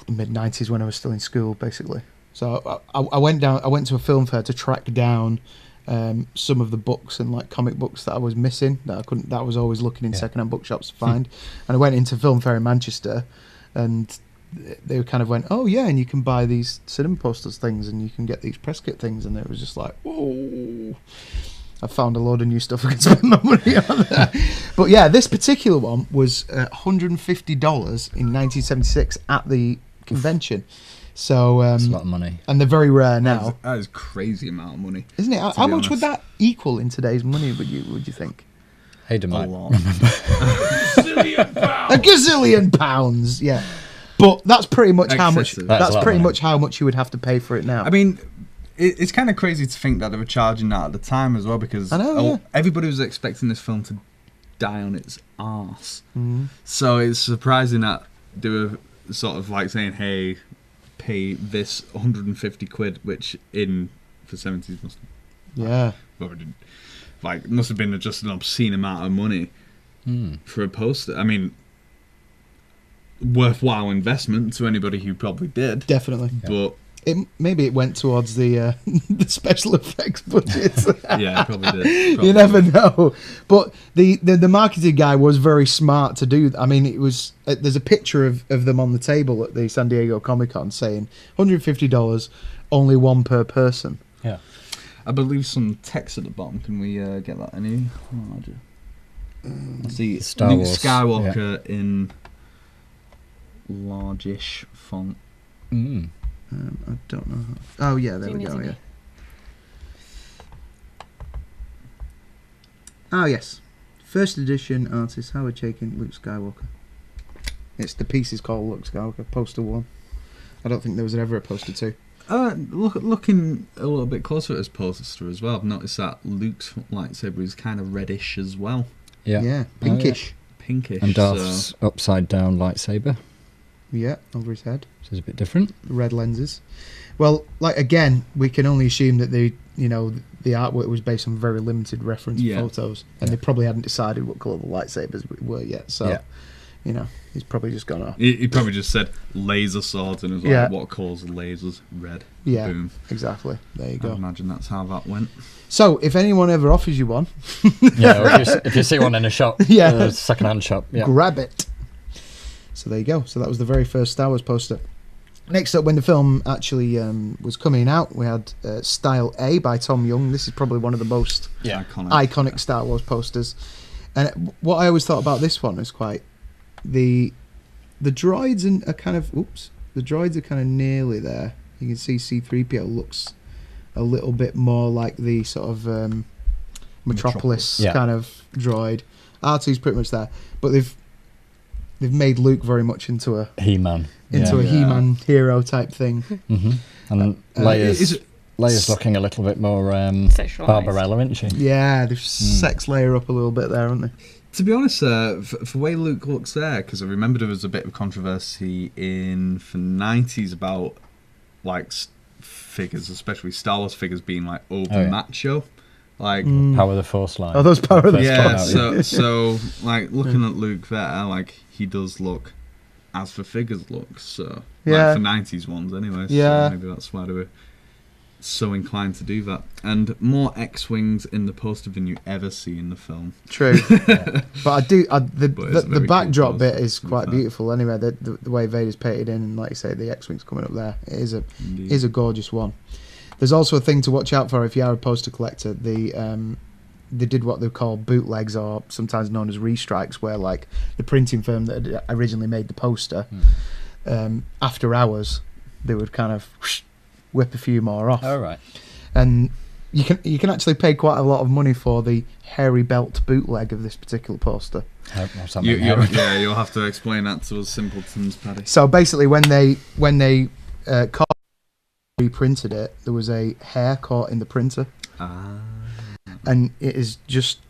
the mid-90s when I was still in school, basically. So I went to a film fair to track down some of the books and like comic books that I was missing that I was always looking in second-hand bookshops to find. And I went into film fair in Manchester, and they kind of went, oh yeah, and you can buy these cinema posters things, and you can get these press kit things, and it was just like, whoa. I found a load of new stuff I could spend my money on there. But yeah, this particular one was $150 in 1976 at the convention. So that's a lot of money. And they're very rare now. That is a crazy amount of money. Isn't it? How much would that equal in today's money, would you think? Hayden might lot. A gazillion pounds, yeah. But that's pretty much how much. That's pretty much how much you would have to pay for it now. I mean, it's kind of crazy to think that they were charging that at the time as well, because everybody was expecting this film to die on its arse. So it's surprising that they were sort of like saying, "Hey, pay this 150 quid," which for 70s must must have been just an obscene amount of money for a poster. I mean, worthwhile investment to anybody who probably did. Definitely. But maybe it went towards the special effects budget. Yeah, it probably did. You never know. But the marketing guy was very smart to do. I mean, it was there's a picture of them on the table at the San Diego Comic-Con saying $150, only one per person. Yeah. I believe some text at the bottom. Can we get that any larger? I see Star Luke Wars, Skywalker in largish font. I don't know. Oh yeah, there we go. Yeah. Oh yes, first edition artist Howard Chaykin, Luke Skywalker. The piece is called Luke Skywalker, poster 1. I don't think there was ever a poster 2. Looking a little bit closer at his poster as well, I've noticed that Luke's lightsaber is kind of reddish as well. Yeah, pinkish. Pinkish. And Darth's upside down lightsaber. Yeah, over his head. Which is a bit different. Red lenses. Well, again, we can only assume that the artwork was based on very limited reference photos, and they probably hadn't decided what colour the lightsabers were yet. So, he's probably just gone off. He probably just said laser swords and was like, what colours lasers? Red. Yeah, boom. Exactly. There you go. I imagine that's how that went. So, if anyone ever offers you one, if you see one in a shop, a second-hand shop, grab it. So there you go. So that was the very first Star Wars poster. Next up, when the film actually was coming out, we had Style A by Tom Young. This is probably one of the most iconic Star Wars posters. And what I always thought about this one is quite the droids are kind of nearly there. You can see C-3PO looks a little bit more like the sort of Metropolis kind of droid. R2's pretty much there, but they've made Luke very much into a He-Man, He-Man hero type thing. And Leia's looking a little bit more Barbarella, isn't she? Yeah, they've sex Leia up a little bit there, haven't they? To be honest, for the way Luke looks there, because I remember there was a bit of controversy in the 90s about like figures, especially Star Wars figures, being like over macho. Like Power of the Force line. Oh, those Power of the Force. Yeah, so like looking at Luke there, like he does look as the figures look. So like for 90s ones anyway. So maybe that's why they were so inclined to do that. And more X-wings in the poster than you ever see in the film. True. But the backdrop bit is quite beautiful anyway. The way Vader's painted in, and like you say, the X-wings coming up there, it is a gorgeous one. There's also a thing to watch out for if you are a poster collector. They did what they call bootlegs, or sometimes known as restrikes, where like the printing firm that had originally made the poster, after hours, they would kind of whip a few more off. Oh, right. And you can actually pay quite a lot of money for the hairy belt bootleg of this particular poster. You'll have to explain that to us simpletons, Paddy. So basically, when they reprinted it, there was a hair caught in the printer, and it is just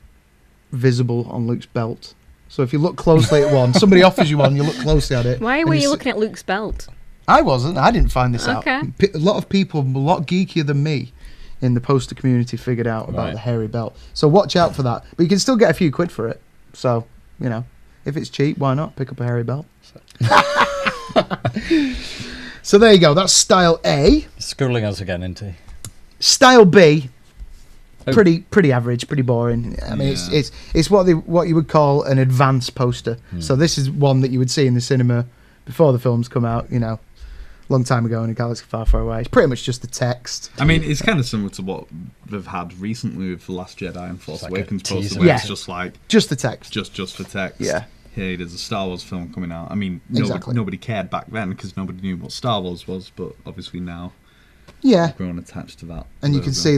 visible on Luke's belt. So if you look closely at one, somebody offers you one, you look closely at it. Why were you looking at Luke's belt? I wasn't. I didn't find this out. Okay. A lot of people, a lot geekier than me, in the poster community figured out about the hairy belt. So watch out for that. But you can still get a few quid for it. So, if it's cheap, why not pick up a hairy belt? So there you go. That's style A. Schooling us again, isn't he? Style B. Pretty average, pretty boring. I mean, it's what you would call an advanced poster. So this is one that you would see in the cinema before the films come out. Long time ago in a galaxy far, far away. It's pretty much just the text. I mean, it's kind of similar to what they've had recently with The Last Jedi and Force Awakens poster, teaser. where it's just like just the text, just for text. Yeah. Hey, there's a Star Wars film coming out. I mean, Exactly. nobody cared back then because nobody knew what Star Wars was, but obviously now, everyone attached to that. And you can see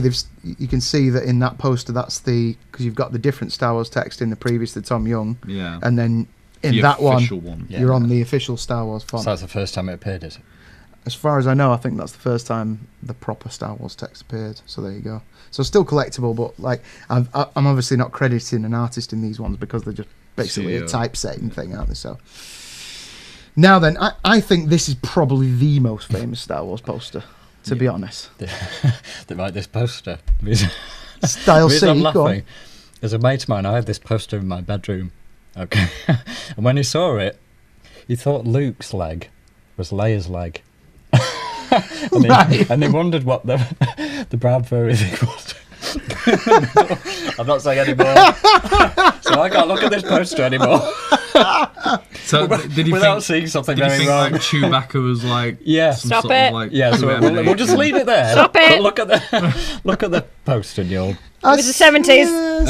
that in that poster, that's because you've got the different Star Wars text in the previous, the Tom Young, and then in that one, you're on the official Star Wars font. So that's the first time it appeared, is it? As far as I know, I think that's the first time the proper Star Wars text appeared. So there you go. So still collectible, but I'm obviously not crediting an artist in these ones because they're just basically a typesetting thing, aren't they? So now then, I think this is probably the most famous Star Wars poster, to be honest. They write this poster. Style C, I'm go on. laughing. As a mate of mine, I had this poster in my bedroom. Okay, and when he saw it, he thought Luke's leg was Leia's leg. and he wondered what the brown furry thing was. I'm not saying anymore. So I can't look at this poster anymore. So did you without seeing something very wrong? Like Chewbacca was like, Stop it. So we'll just leave it there. Stop it. Look at the poster, and you'll. It was the 70s.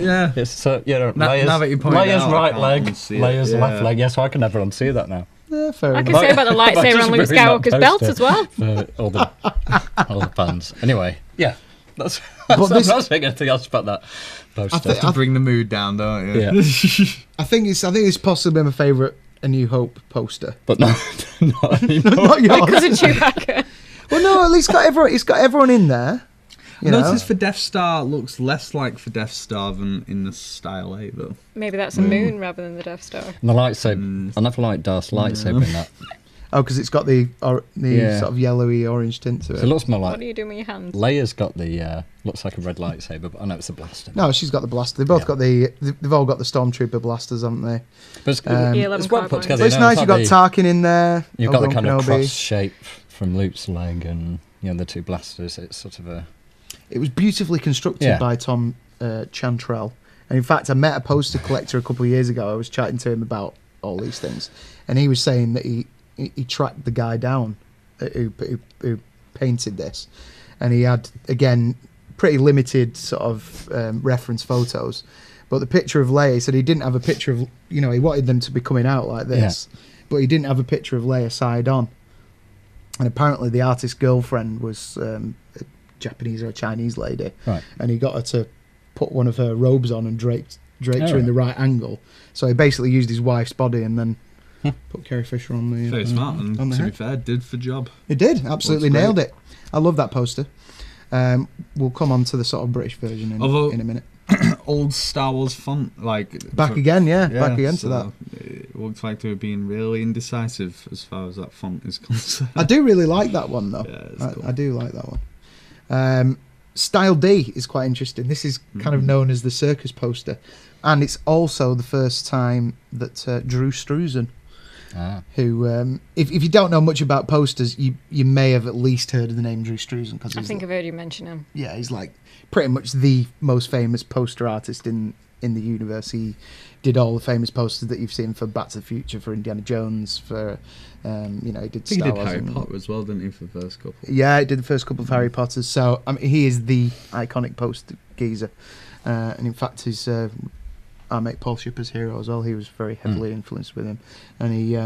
Yeah. Yes, so now that you point it Leia's out, right I leg, can't unsee it. Leia's left leg. Yeah, so I can never unsee that now. Yeah, fair I enough. can say about the lightsaber on Luke Just ruin that Skywalker's belt poster as well. For all the fans. Anyway, that's But I'm this- not saying anything else about that poster. To bring the mood down, don't you? Yeah. I think it's possibly my favourite A New Hope poster. But not anymore. Not yours. Because of Chewbacca. Well, no, at least it's got everyone in there. You know? Notice for Death Star looks less like for Death Star than in the Style A though. Maybe that's a moon rather than the Death Star. And the lightsaber. I never liked Darth's lightsaber in that. Oh, because it's got the sort of yellowy orange tint to So it. it looks more What like are you doing with your hands? Leia's got the looks like a red lightsaber, but I know it's a blaster. No, she's got the blaster. They've both got they've all got the Stormtrooper blasters, haven't they? But it's, It's well put together. But it's nice. You've got Tarkin in there. You've got the kind of Kenobi. cross shape from Luke's leg, and the two blasters. It's sort of a. It was beautifully constructed by Tom Chantrell. And in fact, I met a poster collector a couple of years ago. I was chatting to him about all these things, and he was saying that he tracked the guy down who painted this, and he had, again, pretty limited sort of reference photos, but the picture of Leia, he said he didn't have a picture of, he wanted them to be coming out like this, but he didn't have a picture of Leia side on, and apparently the artist's girlfriend was a Japanese or a Chinese lady, right, and he got her to put one of her robes on and draped her in the right angle, so he basically used his wife's body and then put Carrie Fisher on the very smart, and on the to head. be fair, did for job. It did, absolutely nailed it. I love that poster. We'll come on to the sort of British version in a minute. Old Star Wars font, back again to that. It looks like they were being really indecisive as far as that font is concerned. I do really like that one though. Yeah, cool. I do like that one. Style D is quite interesting. This is kind of known as the circus poster, and it's also the first time that Drew Struzan, who, if you don't know much about posters, you may have at least heard of the name Drew Struzan. I think I've heard you mention him. Yeah, he's like pretty much the most famous poster artist in the universe. He did all the famous posters that you've seen for Back to the Future, for Indiana Jones, for he did Star he did Wars Harry Potter as well, didn't he, for the first couple? Yeah, he did the first couple of Harry Potters. So he is the iconic poster geezer, and in fact his our mate Paul Shipper's hero as well. He was very heavily influenced with him, and he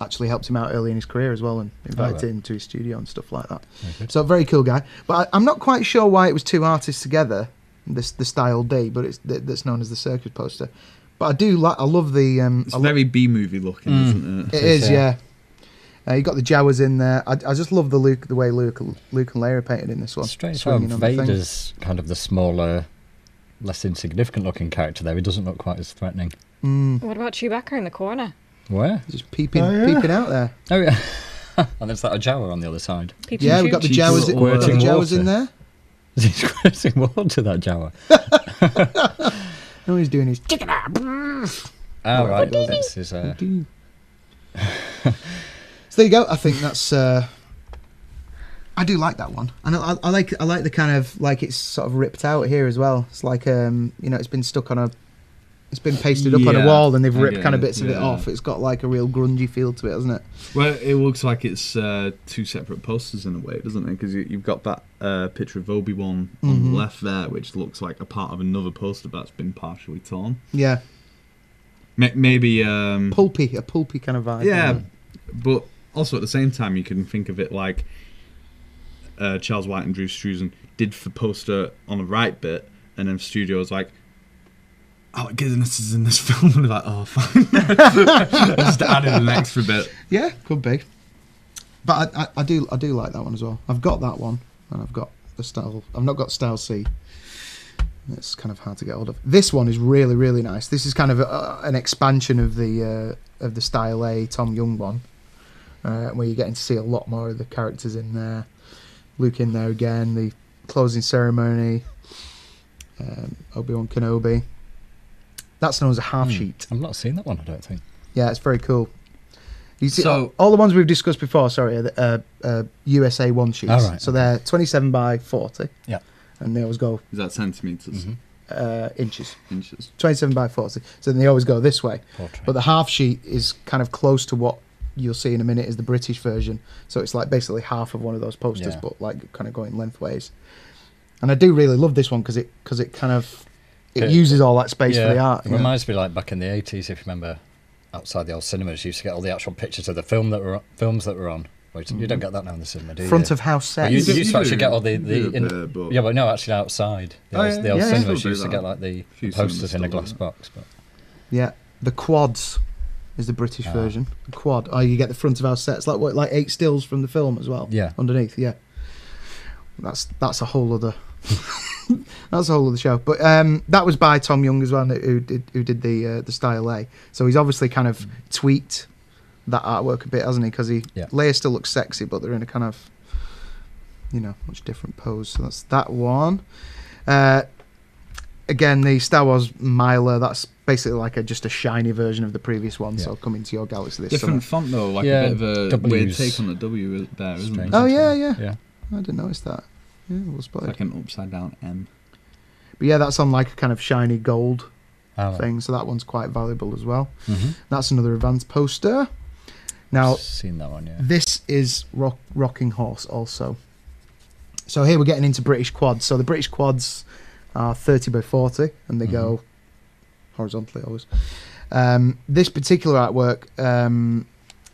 actually helped him out early in his career as well, and invited him to his studio and stuff like that. So very cool guy. But I'm not quite sure why it was two artists together. The Style D, but that's known as the circus poster. But I love the. It's very B-movie looking, isn't it? It is, yeah. You got the Jawas in there. I just love the way Luke and Leia are painted in this one. Strange how Vader's kind of the smaller, less insignificant looking character there. He doesn't look quite as threatening. What about Chewbacca in the corner? Where? Just peeping out there. Oh yeah. And there's that Jawa on the other side. Yeah, we've got the Jawas in there. He's squirting water, that Jawa. No, he's doing his chicken. Oh, right. This is... So there you go. I think that's... I do like that one. And I like the kind of... Like, it's sort of ripped out here as well. It's like, it's been stuck on a... It's been pasted up on a wall and they've ripped kind of bits of it off. It's got like a real grungy feel to it, hasn't it? Well, it looks like it's two separate posters in a way, doesn't it? Because you've got that picture of Obi-Wan on the left there, which looks like a part of another poster that's been partially torn. Yeah. Maybe... a pulpy kind of vibe. Yeah, but also at the same time, you can think of it like Charles White and Drew Struzan did the poster on the right bit, and then the studio was like, Alec Guinness is in this film, and they're like, oh, fine. Just added an extra bit. Yeah, could be. But I do like that one as well. I've got that one, and I've got the style. I've not got style C. It's kind of hard to get hold of. This one is really, really nice. This is kind of an expansion of the style A Tom Young one, where you're getting to see a lot more of the characters in there. Luke in there again. The closing ceremony. Obi-Wan Kenobi. That's known as a half sheet. I've not seen that one, I don't think. Yeah, it's very cool. You see, all the ones we've discussed before, are USA 1 sheets. Oh, right. So they're 27 by 40. Yeah. And they always go... Is that centimetres? Inches. Inches. 27 by 40. So then they always go this way. Portrait. But the half sheet is kind of close to what you'll see in a minute is the British version. So it's like basically half of one of those posters, but like kind of going lengthways. And I do really love this one because it kind of... It uses all that space for the art. It reminds me like back in the 80s, if you remember, outside the old cinemas, you used to get all the actual pictures of the films that were on. You don't get that now in the cinema, do you? Front of house sets. You used to actually get all yeah, but no, actually outside. The old cinemas used to get like the posters in a glass box. But yeah, the quads is the British version. The quad. Oh, you get the front of house sets, like 8 stills from the film as well. Yeah, underneath. Yeah, that's a whole other. That's a whole other show. But that was by Tom Young as well, who did the style A. So he's obviously kind of tweaked that artwork a bit, hasn't he? Because Leia still looks sexy, but they're in a kind of much different pose. So that's that one. Again, the Star Wars Miler. That's basically like just a shiny version of the previous one. So coming to your galaxy this different summer. font though, like a bit of a weird take on the W there, isn't it? Oh yeah. I didn't notice that. Yeah, well spotted. Like an upside down M. But yeah, that's on like a kind of shiny gold thing, so that one's quite valuable as well. That's another advanced poster. Now, I've seen that one, yeah. This is Rocking Horse also. So here we're getting into British quads. So the British quads are 30 by 40, and they go horizontally always. This particular artwork,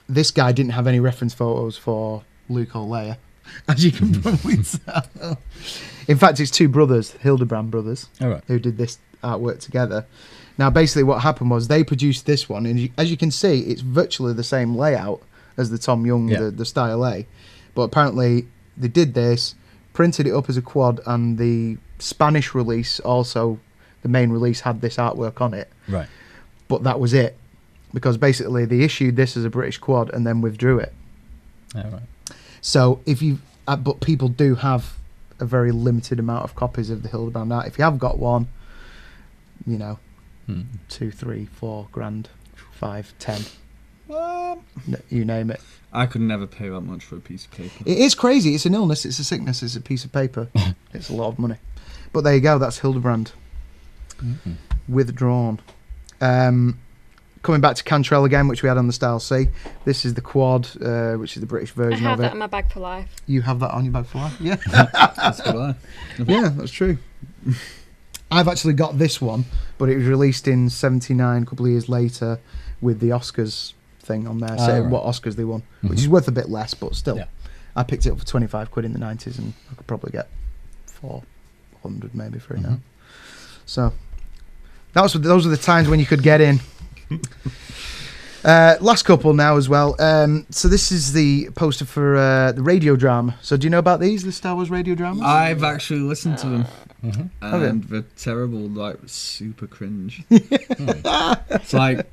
this guy didn't have any reference photos for Luke or Leia, as you can probably tell. In fact, it's 2 brothers, Hildebrand brothers, who did this artwork together. Now, basically what happened was they produced this one, and as you can see, it's virtually the same layout as the Tom Young, the Style A. But apparently they did this, printed it up as a quad, and the Spanish release also, the main release, had this artwork on it. Right. But that was it. Because basically they issued this as a British quad and then withdrew it. Oh, right. So if you... but people do have a very limited amount of copies of the Hildebrand art. If you have got one, 2, 3, 4 grand, 5, 10. You name it. I could never pay that much for a piece of paper. It is crazy. It's an illness. It's a sickness. It's a piece of paper. It's a lot of money. But there you go. That's Hildebrand. Withdrawn. Coming back to Cantrell again, which we had on the Style C. This is the quad, which is the British version of it. I have that in my bag for life. You have that on your bag for life? Yeah. That's good. Yeah, that's true. I've actually got this one, but it was released in '79, a couple of years later, with the Oscars thing on there, saying what Oscars they won, which is worth a bit less, but still. Yeah. I picked it up for 25 quid in the 90s, and I could probably get 400 maybe for it now. So those were the times when you could get in. Last couple now as well. So this is the poster for the radio drama. So do you know about these, the Star Wars radio dramas? I've actually listened to them. And they're terrible, like super cringe. It's like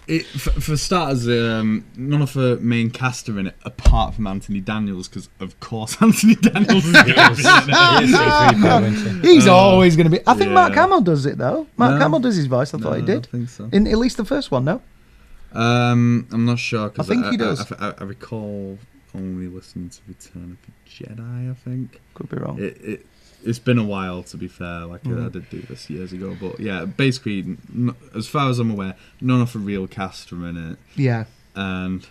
For starters, none of the main cast are in it apart from Anthony Daniels, because of course Anthony Daniels is going to be in it. He's always going to be. I think Mark Hamill does it though. Mark Hamill does his voice. I thought he did. I think so. In at least the first one, no? I'm not sure. I think he does. I recall only listening to Return of the Jedi. I think Could be wrong. It's been a while, to be fair. Like I did do this years ago, but yeah, basically, as far as I'm aware, none of the real cast are in it. Yeah, and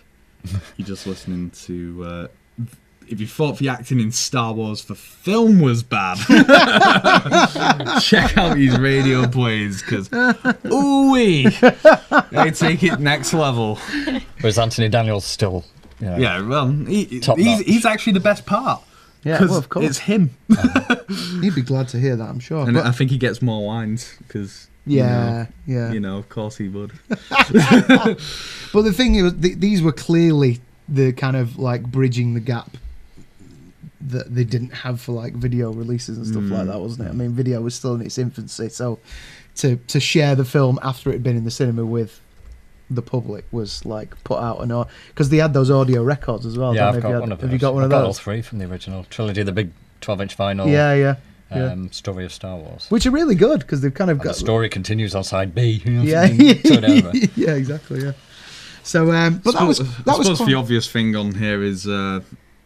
you're just listening to. If you thought the acting in Star Wars, the film was bad, check out these radio plays, because ooh-wee, they take it next level. Whereas Anthony Daniels still, yeah, well, he's actually the best part. Yeah, well, of course. It's him. He'd be glad to hear that, I'm sure. And I think he gets more lines, because... Yeah. Of course he would. But the thing is, these were clearly the kind of, like, bridging the gap that they didn't have for, like, video releases and stuff like that, wasn't it? I mean, video was still in its infancy, so to share the film after it had been in the cinema with the public was like put out an because they had those audio records as well. Yeah, I've got one of those. Have you got one of those? I've got all three from the original trilogy, the big 12-inch vinyl. Yeah. Story of Star Wars, which are really good because they've kind of got the story continues on side B. Yeah, yeah, exactly. Yeah. So, but that was the obvious thing on here is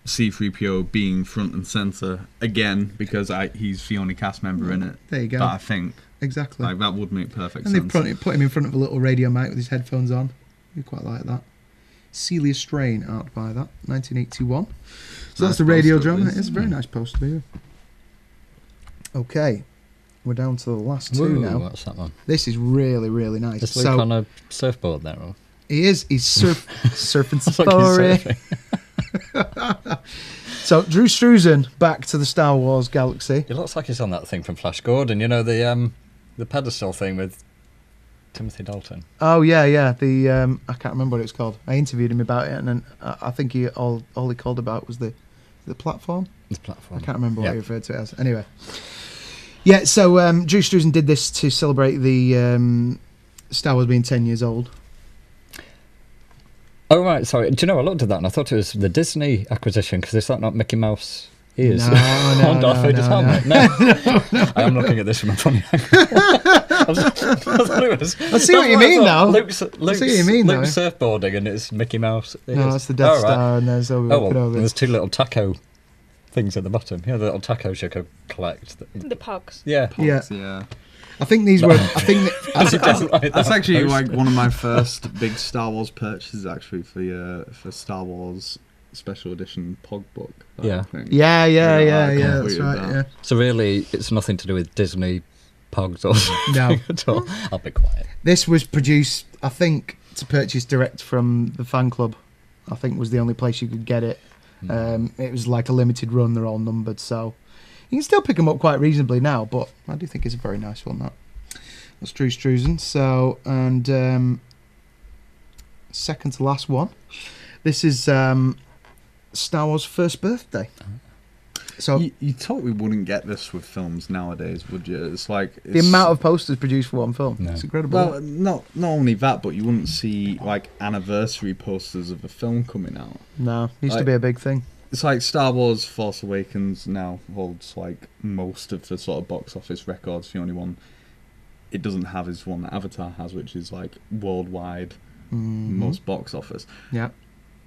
C-3PO being front and center again, because he's the only cast member in it. There you go. That I think. Exactly. Like, that would make perfect sense. And they put him in front of a little radio mic with his headphones on. You quite like that. Celia Strain, art by that, 1981. So that's the radio drama. It's a very nice poster. Yeah. Okay, we're down to the last two now. What's that one? This is really, really nice. Is Luke on a surfboard there? Or? He is. He's surfing safari. So Drew Struzan back to the Star Wars galaxy. It looks like he's on that thing from Flash Gordon. You know, the pedestal thing with Timothy Dalton. Oh yeah. The I can't remember what it's called. I interviewed him about it, and then I think all he called about was the platform. The platform. I can't remember what he referred to it as. Anyway, yeah. So Drew Struzan did this to celebrate the Star Wars being 10 years old. Oh right, sorry. Do you know I looked at that and I thought it was the Disney acquisition, because is that not Mickey Mouse? Ears. No. I am looking at this from a funny angle. I see what you mean now. Luke's surfboarding and it's Mickey Mouse. No, it's the Death Star, and there's there's two little taco things at the bottom. The little tacos you could collect. The pogs. Yeah. Yeah. I think these were. That's actually like one of my first big Star Wars purchases. Actually, for Star Wars Special Edition Pog book. Yeah. That's right. Yeah. So really, it's nothing to do with Disney Pogs or no at all. I'll be quiet. This was produced, I think, to purchase direct from the fan club. I think was the only place you could get it. It was like a limited run. They're all numbered, so. You can still pick them up quite reasonably now, but I do think it's a very nice one. That's Drew Struzan. So, and second to last one. This is Star Wars' first birthday. So you thought we wouldn't get this with films nowadays, would you? It's like the amount of posters produced for one film. No. It's incredible. Well, not only that, but you wouldn't see like anniversary posters of a film coming out. No, it used to be a big thing. It's like Star Wars Force Awakens now holds like most of the sort of box office records. The only one it doesn't have is one that Avatar has, which is like worldwide most box office. Yeah.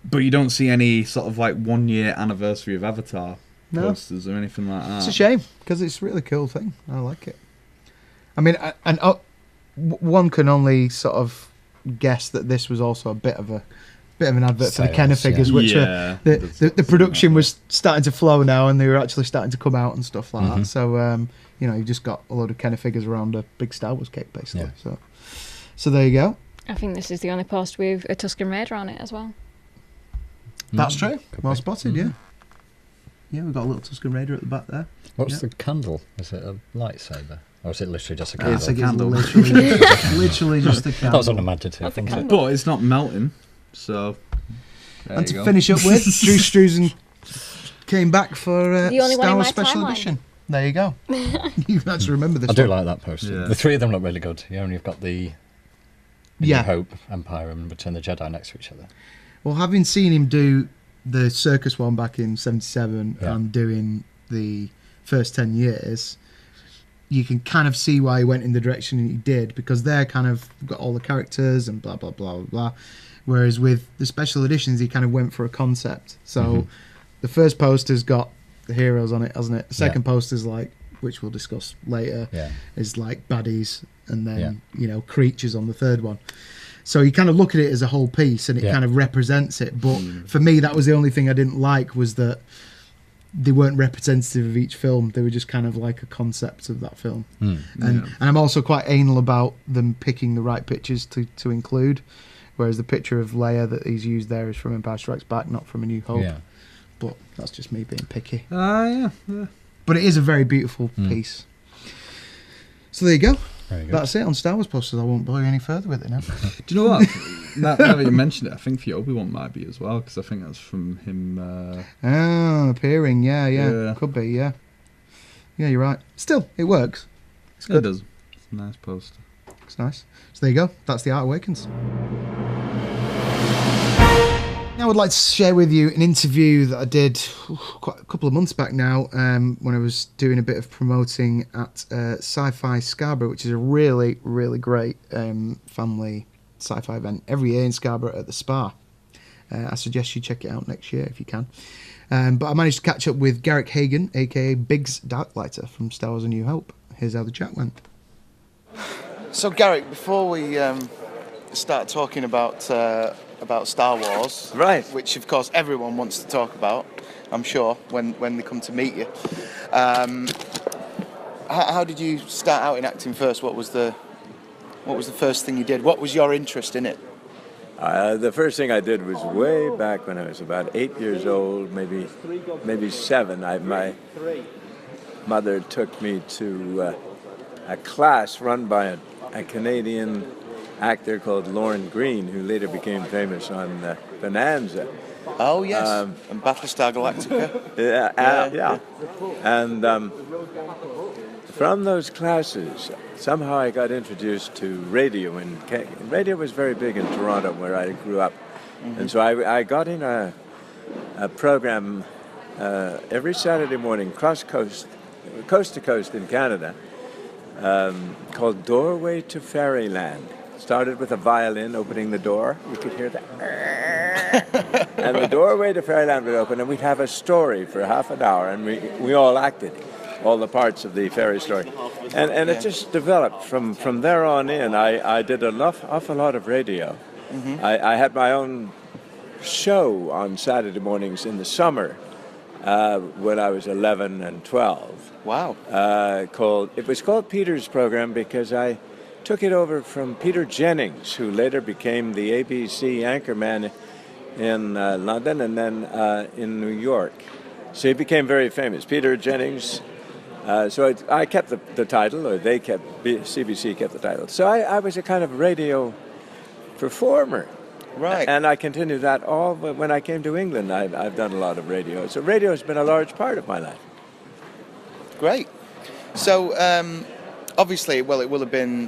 But you don't see any sort of like 1 year anniversary of Avatar posters or anything like that. It's a shame, because it's a really cool thing. I like it. I mean, one can only sort of guess that this was also a bit of an advert for the Kenner figures, which the production was starting to flow now, and they were actually starting to come out and stuff like that. So you've just got a load of Kenner figures around a big Star Wars cake, basically. Yeah. So there you go. I think this is the only post with a Tusken Raider on it as well. That's true. Well spotted, yeah. Yeah, we've got a little Tusken Raider at the back there. What's the candle? Is it a lightsaber? Or is it literally just a candle? It's a candle. Literally just a candle. That was unimaginative. But it's not melting, so... And to finish up with, Drew Struzan came back for Star Wars Special Edition. There you go. You can actually remember this. I do like that poster. Yeah. The three of them look really good. You only have got the New Hope, Empire, and Return of the Jedi next to each other. Well, having seen him do the circus one back in '77 and doing the first 10 years, you can kind of see why he went in the direction he did, because they're kind of got all the characters and blah, blah, blah, blah, blah. Whereas with the special editions, he kind of went for a concept. So the first poster's got the heroes on it, hasn't it? The second poster's like, which we'll discuss later, is like baddies, and then, you know, creatures on the third one. So you kind of look at it as a whole piece, and it kind of represents it. But for me, that was the only thing I didn't like, was that they weren't representative of each film. They were just kind of like a concept of that film. And I'm also quite anal about them picking the right pictures to include, whereas the picture of Leia that he's used there is from Empire Strikes Back, not from A New Hope. But that's just me being picky. But it is a very beautiful piece. So there you go. That's it on Star Wars posters. I won't bore you any further with it now. Do you know what? now that you mentioned it, I think the Obi-Wan might be as well, because I think that's from him. Appearing, yeah. Could be, yeah. Yeah, you're right. Still, it works. It's good. It does. It's a nice poster. It's nice. So there you go. That's the Art Awakens. Now I would like to share with you an interview that I did quite a couple of months back now, when I was doing a bit of promoting at Sci Fi Scarborough, which is a really, really great family sci-fi event every year in Scarborough at the Spa. I suggest you check it out next year if you can. But I managed to catch up with Garrick Hagon, aka Biggs Darkighter from Star Wars: A New Hope. Here's how the chat went. So Garrick, before we start talking about Star Wars, right? Which of course everyone wants to talk about, I'm sure, when they come to meet you. How did you start out in acting first? What was the first thing you did? What was your interest in it? The first thing I did was way back when I was about 8 years old, maybe 7. My mother took me to a class run by a Canadian actor called Lorne Greene, who later became famous on Bonanza. Oh yes, and Battlestar Galactica. Yeah. And from those classes, somehow I got introduced to radio, and radio was very big in Toronto, where I grew up. And so I got in a program every Saturday morning, coast to coast in Canada, called Doorway to Fairyland. Started with a violin opening the door. You could hear that. And the doorway to Fairyland would open, and we'd have a story for half an hour, and we all acted all the parts of the fairy story. And it just developed from there on in. I did an awful lot of radio. I had my own show on Saturday mornings in the summer when I was 11 and 12. Wow. It was called Peter's Program because I took it over from Peter Jennings, who later became the ABC anchorman in London and then in New York. So he became very famous. Peter Jennings. So I kept the title, or CBC kept the title. So I was a kind of radio performer. Right. And I continued that all, but when I came to England, I've done a lot of radio. So radio has been a large part of my life. Great. So, obviously, well, it will have been,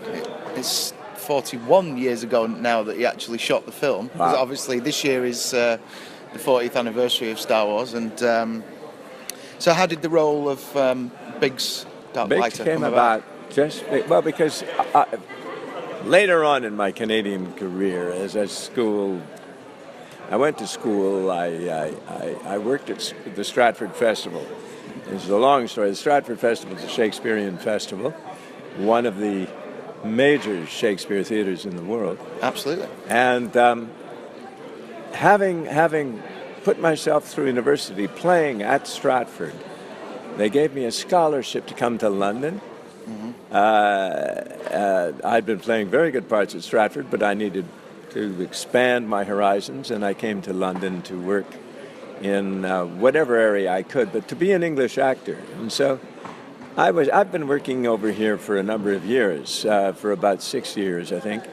it's 41 years ago now that he actually shot the film. Wow. Obviously, this year is the 40th anniversary of Star Wars. And so how did the role of Biggs Darkighter Biggs came come about? Because later on in my Canadian career, I went to school, I worked at the Stratford Festival. This is a long story. The Stratford Festival is a Shakespearean festival, one of the major Shakespeare theaters in the world. Absolutely. And having put myself through university playing at Stratford, they gave me a scholarship to come to London. I'd been playing very good parts at Stratford, but I needed to expand my horizons, and I came to London to work in whatever area I could, but to be an English actor. And so I've been working over here for a number of years, for about 6 years, I think,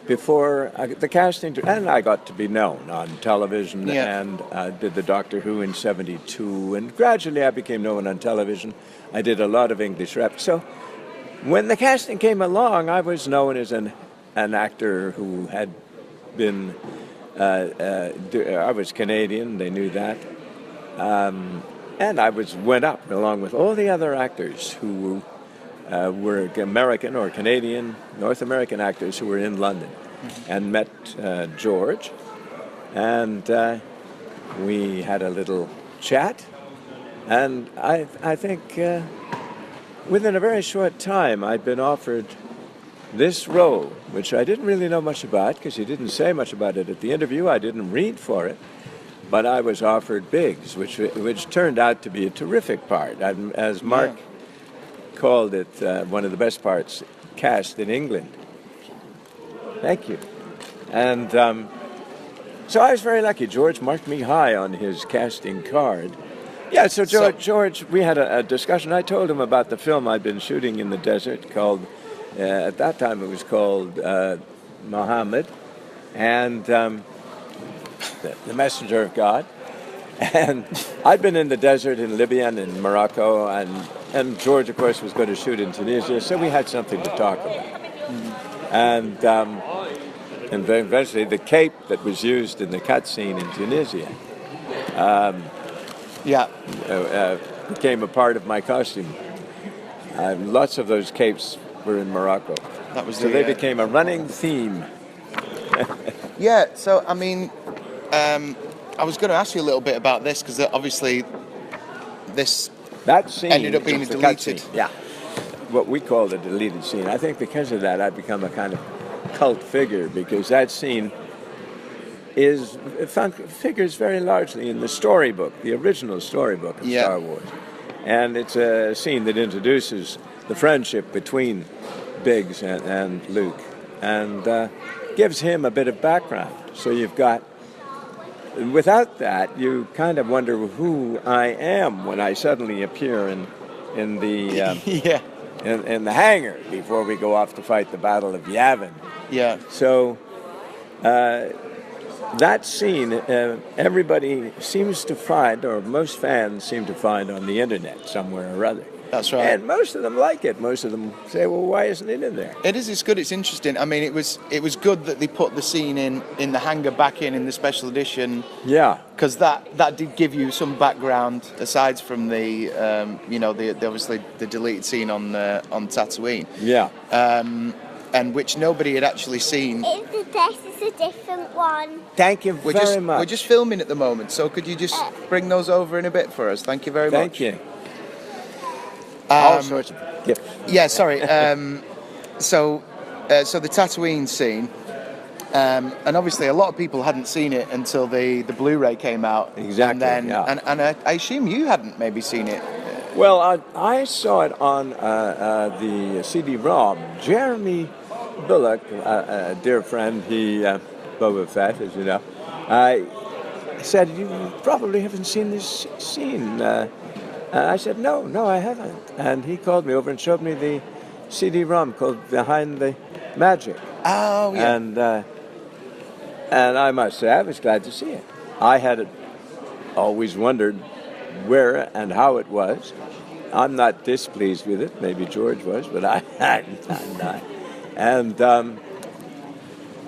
before the casting, and I got to be known on television, and did the Doctor Who in '72, and gradually I became known on television. I did a lot of English rep. So when the casting came along, I was known as an an actor who had been, I was Canadian, they knew that. And I went up along with all the other actors who were American or Canadian, North American actors who were in London, and met George. And we had a little chat. And I think within a very short time, I'd been offered this role, which I didn't really know much about because he didn't say much about it at the interview. I didn't read for it. But I was offered Biggs, which turned out to be a terrific part. As Mark called it, one of the best parts cast in England. Thank you. And so I was very lucky. George marked me high on his casting card. Yeah, so George, we had a discussion. I told him about the film I'd been shooting in the desert called, at that time it was called Muhammad, and the Messenger of God. And I'd been in the desert in Libya and in Morocco, and George, of course, was going to shoot in Tunisia, so we had something to talk about. And then eventually the cape that was used in the cutscene in Tunisia became a part of my costume. Lots of those capes were in Morocco. They became a running theme. Yeah, so I mean, I was going to ask you a little bit about this because obviously that scene ended up being deleted. Yeah, what we call the deleted scene. I think because of that, I've become a kind of cult figure because that scene figures very largely in the storybook, the original storybook of Star Wars, and it's a scene that introduces the friendship between Biggs and Luke, and gives him a bit of background. So you've got. Without that, you kind of wonder who I am when I suddenly appear in the in the hangar before we go off to fight the Battle of Yavin. Yeah. So that scene, everybody seems to find, or most fans seem to find on the internet somewhere or other. That's right. And most of them like it. Most of them say, well, why isn't it in there? It is. It's good. It's interesting. I mean, it was good that they put the scene in the hangar back in the special edition. Yeah. Because that did give you some background aside from the obviously the deleted scene on Tatooine. Yeah. And which nobody had actually seen. This is a different one. Thank you very much. We're just filming at the moment, so could you just bring those over in a bit for us? Thank you very much. Thank you. All sorts of gifts. Yeah, sorry. So the Tatooine scene, and obviously a lot of people hadn't seen it until the Blu-ray came out. Exactly. And then, and I assume you hadn't maybe seen it. Well, I saw it on the CD-ROM. Jeremy Bullock, a dear friend, Boba Fett, as you know, said, you probably haven't seen this scene. I said, no, I haven't. And he called me over and showed me the CD-ROM called Behind the Magic. Oh, yeah. And I must say, I was glad to see it. I had always wondered where and how it was. I'm not displeased with it. Maybe George was, but I'm not. And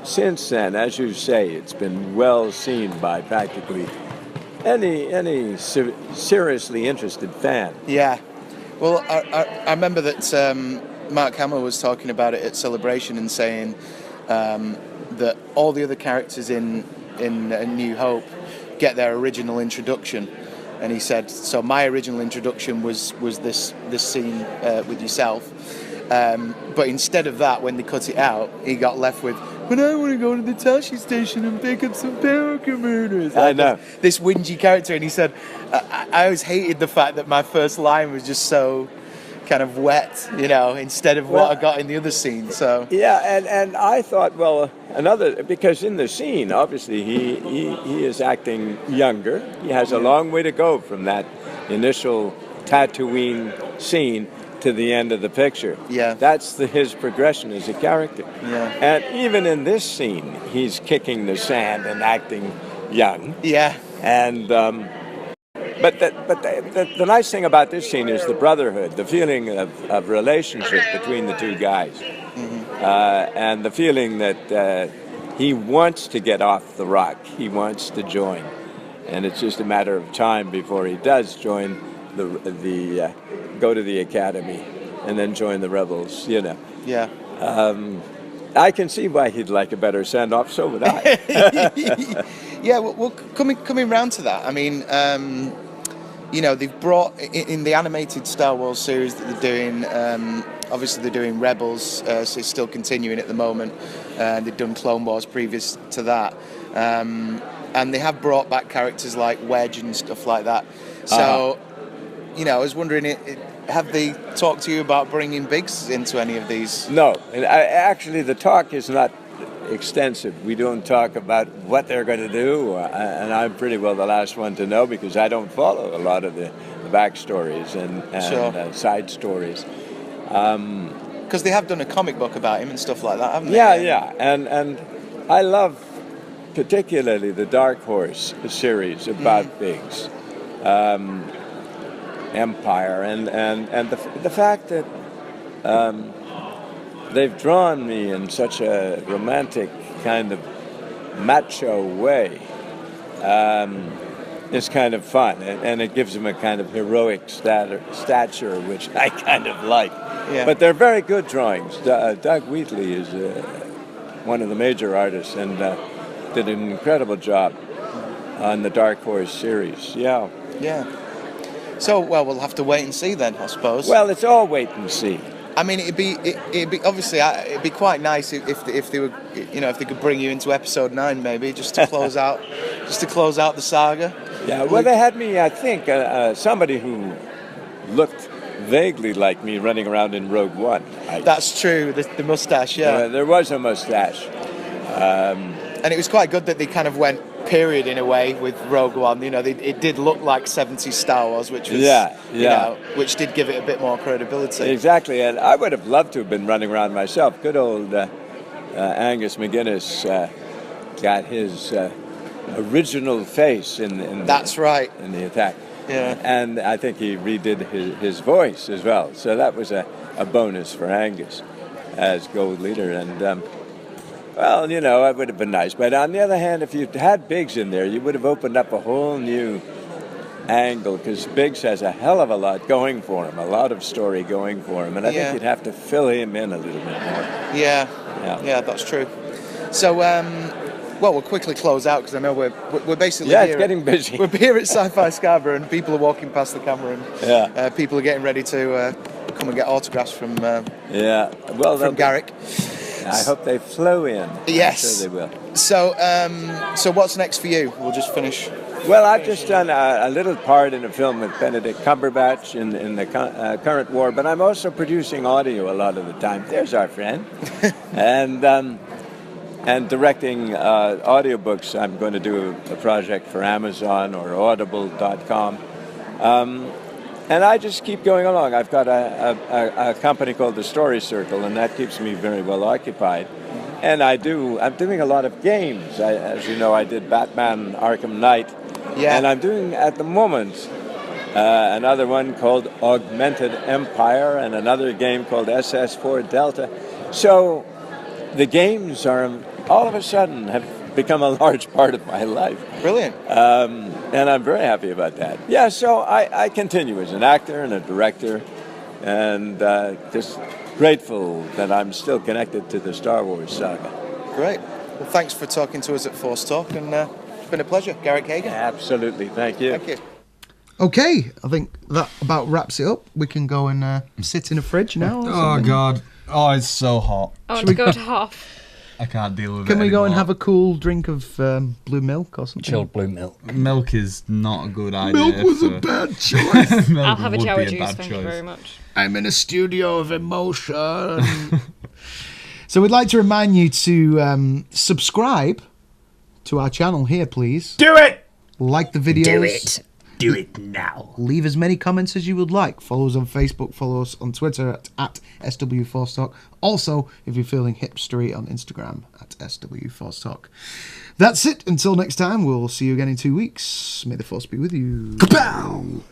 since then, as you say, it's been well seen by practically any seriously interested fan. Yeah. Well, I remember that Mark Hamill was talking about it at Celebration and saying that all the other characters in A New Hope get their original introduction. And he said, so my original introduction was this scene with yourself. But instead of that, when they cut it out, he got left with, but I want to go to the Tashi station and pick up some power commuters. I know. This whingy character. And he said, I always hated the fact that my first line was just so kind of wet, instead of what I got in the other scene. So yeah, and I thought, because in the scene, obviously he is acting younger. He has a long way to go from that initial Tatooine scene to the end of the picture. Yeah. That's his progression as a character. Yeah. And even in this scene, he's kicking the sand and acting young. Yeah. And but the nice thing about this scene is the brotherhood, the feeling of relationship between the two guys. Mm-hmm. and the feeling that he wants to get off the rock, he wants to join, and it's just a matter of time before he does join the go to the academy, and then join the rebels. You know. Yeah. I can see why he'd like a better send-off. So would I. Yeah. Well, coming round to that, I mean. You know, they've brought in the animated Star Wars series that they're doing. Obviously, they're doing Rebels, so it's still continuing at the moment. They've done Clone Wars previous to that, and they have brought back characters like Wedge and stuff like that. So, you know, I was wondering, have they talked to you about bringing Biggs into any of these? No, actually, the talk is not extensive. We don't talk about what they're going to do, and I'm pretty well the last one to know because I don't follow a lot of the backstories and Sure. Side stories. Because they have done a comic book about him and stuff like that, haven't they? Yeah, and I love particularly the Dark Horse series about Biggs, Empire, and the fact that they've drawn me in such a romantic kind of macho way. It's kind of fun, and it gives them a kind of heroic stature, which I kind of like. Yeah. But they're very good drawings. Doug Wheatley is one of the major artists and did an incredible job on the Dark Horse series. Yeah. Yeah. So, well, we'll have to wait and see then, I suppose. Well, it's all wait and see. I mean, it'd be obviously it'd be quite nice if they were, you know, if they could bring you into episode 9 maybe just to close out the saga. Yeah, well, they had me, I think, somebody who looked vaguely like me running around in Rogue One. That's true, the mustache, yeah. There was a mustache. And it was quite good that they kind of went period in a way with Rogue One. You know, it did look like 70s Star Wars, which was, you know, which did give it a bit more credibility. Exactly, and I would have loved to have been running around myself. Good old Angus McGuinness got his original face in That's right. In the attack. Yeah. And I think he redid his voice as well. So that was a bonus for Angus as Gold Leader. And, well, you know, it would have been nice. But on the other hand, if you'd had Biggs in there, you would have opened up a whole new angle, because Biggs has a hell of a lot going for him, a lot of story going for him. And I think you'd have to fill him in a little bit more. Yeah, that's true. So, well, we'll quickly close out because I know we're basically here. Yeah, it's getting busy. We're here at Sci Fi Scarborough and people are walking past the camera and people are getting ready to come and get autographs from Garrick. I hope they flow in. Yes. I'm sure they will. So what's next for you? We'll just finish. Well, I've just done a little part in a film with Benedict Cumberbatch in the current war, but I'm also producing audio a lot of the time. There's our friend. And directing audiobooks. I'm going to do a project for Amazon or Audible.com. And I just keep going along. I've got a company called The Story Circle, and that keeps me very well occupied. And I'm doing a lot of games. As you know, I did Batman Arkham Knight. Yeah. And I'm doing, at the moment, another one called Augmented Empire and another game called SS4 Delta. So the games are, all of a sudden, have become a large part of my life. Brilliant. And I'm very happy about that. Yeah, so I continue as an actor and a director, and just grateful that I'm still connected to the Star Wars saga. Great. Well, thanks for talking to us at Force Talk, and it's been a pleasure. Garrick Hagon. Absolutely. Thank you. Thank you. Okay, I think that about wraps it up. We can go and sit in a fridge now. Oh, God. Oh, it's so hot. I want to go to Hoff. I can't deal with it. Can we go anymore. and have a cool drink of blue milk or something? Chilled blue milk. Milk is not a good idea. Milk was a bad choice. Milk I'll have a would Java be juice, bad thank you choice. very much. I'm in a studio of emotion. So we'd like to remind you to subscribe to our channel here, please. Do it! Like the videos. Do it. Do it now. Leave as many comments as you would like. Follow us on Facebook. Follow us on Twitter at SW4Stock. Also, if you're feeling hipstery, on Instagram at SW4Stock. That's it. Until next time, we'll see you again in 2 weeks. May the Force be with you. Kapow!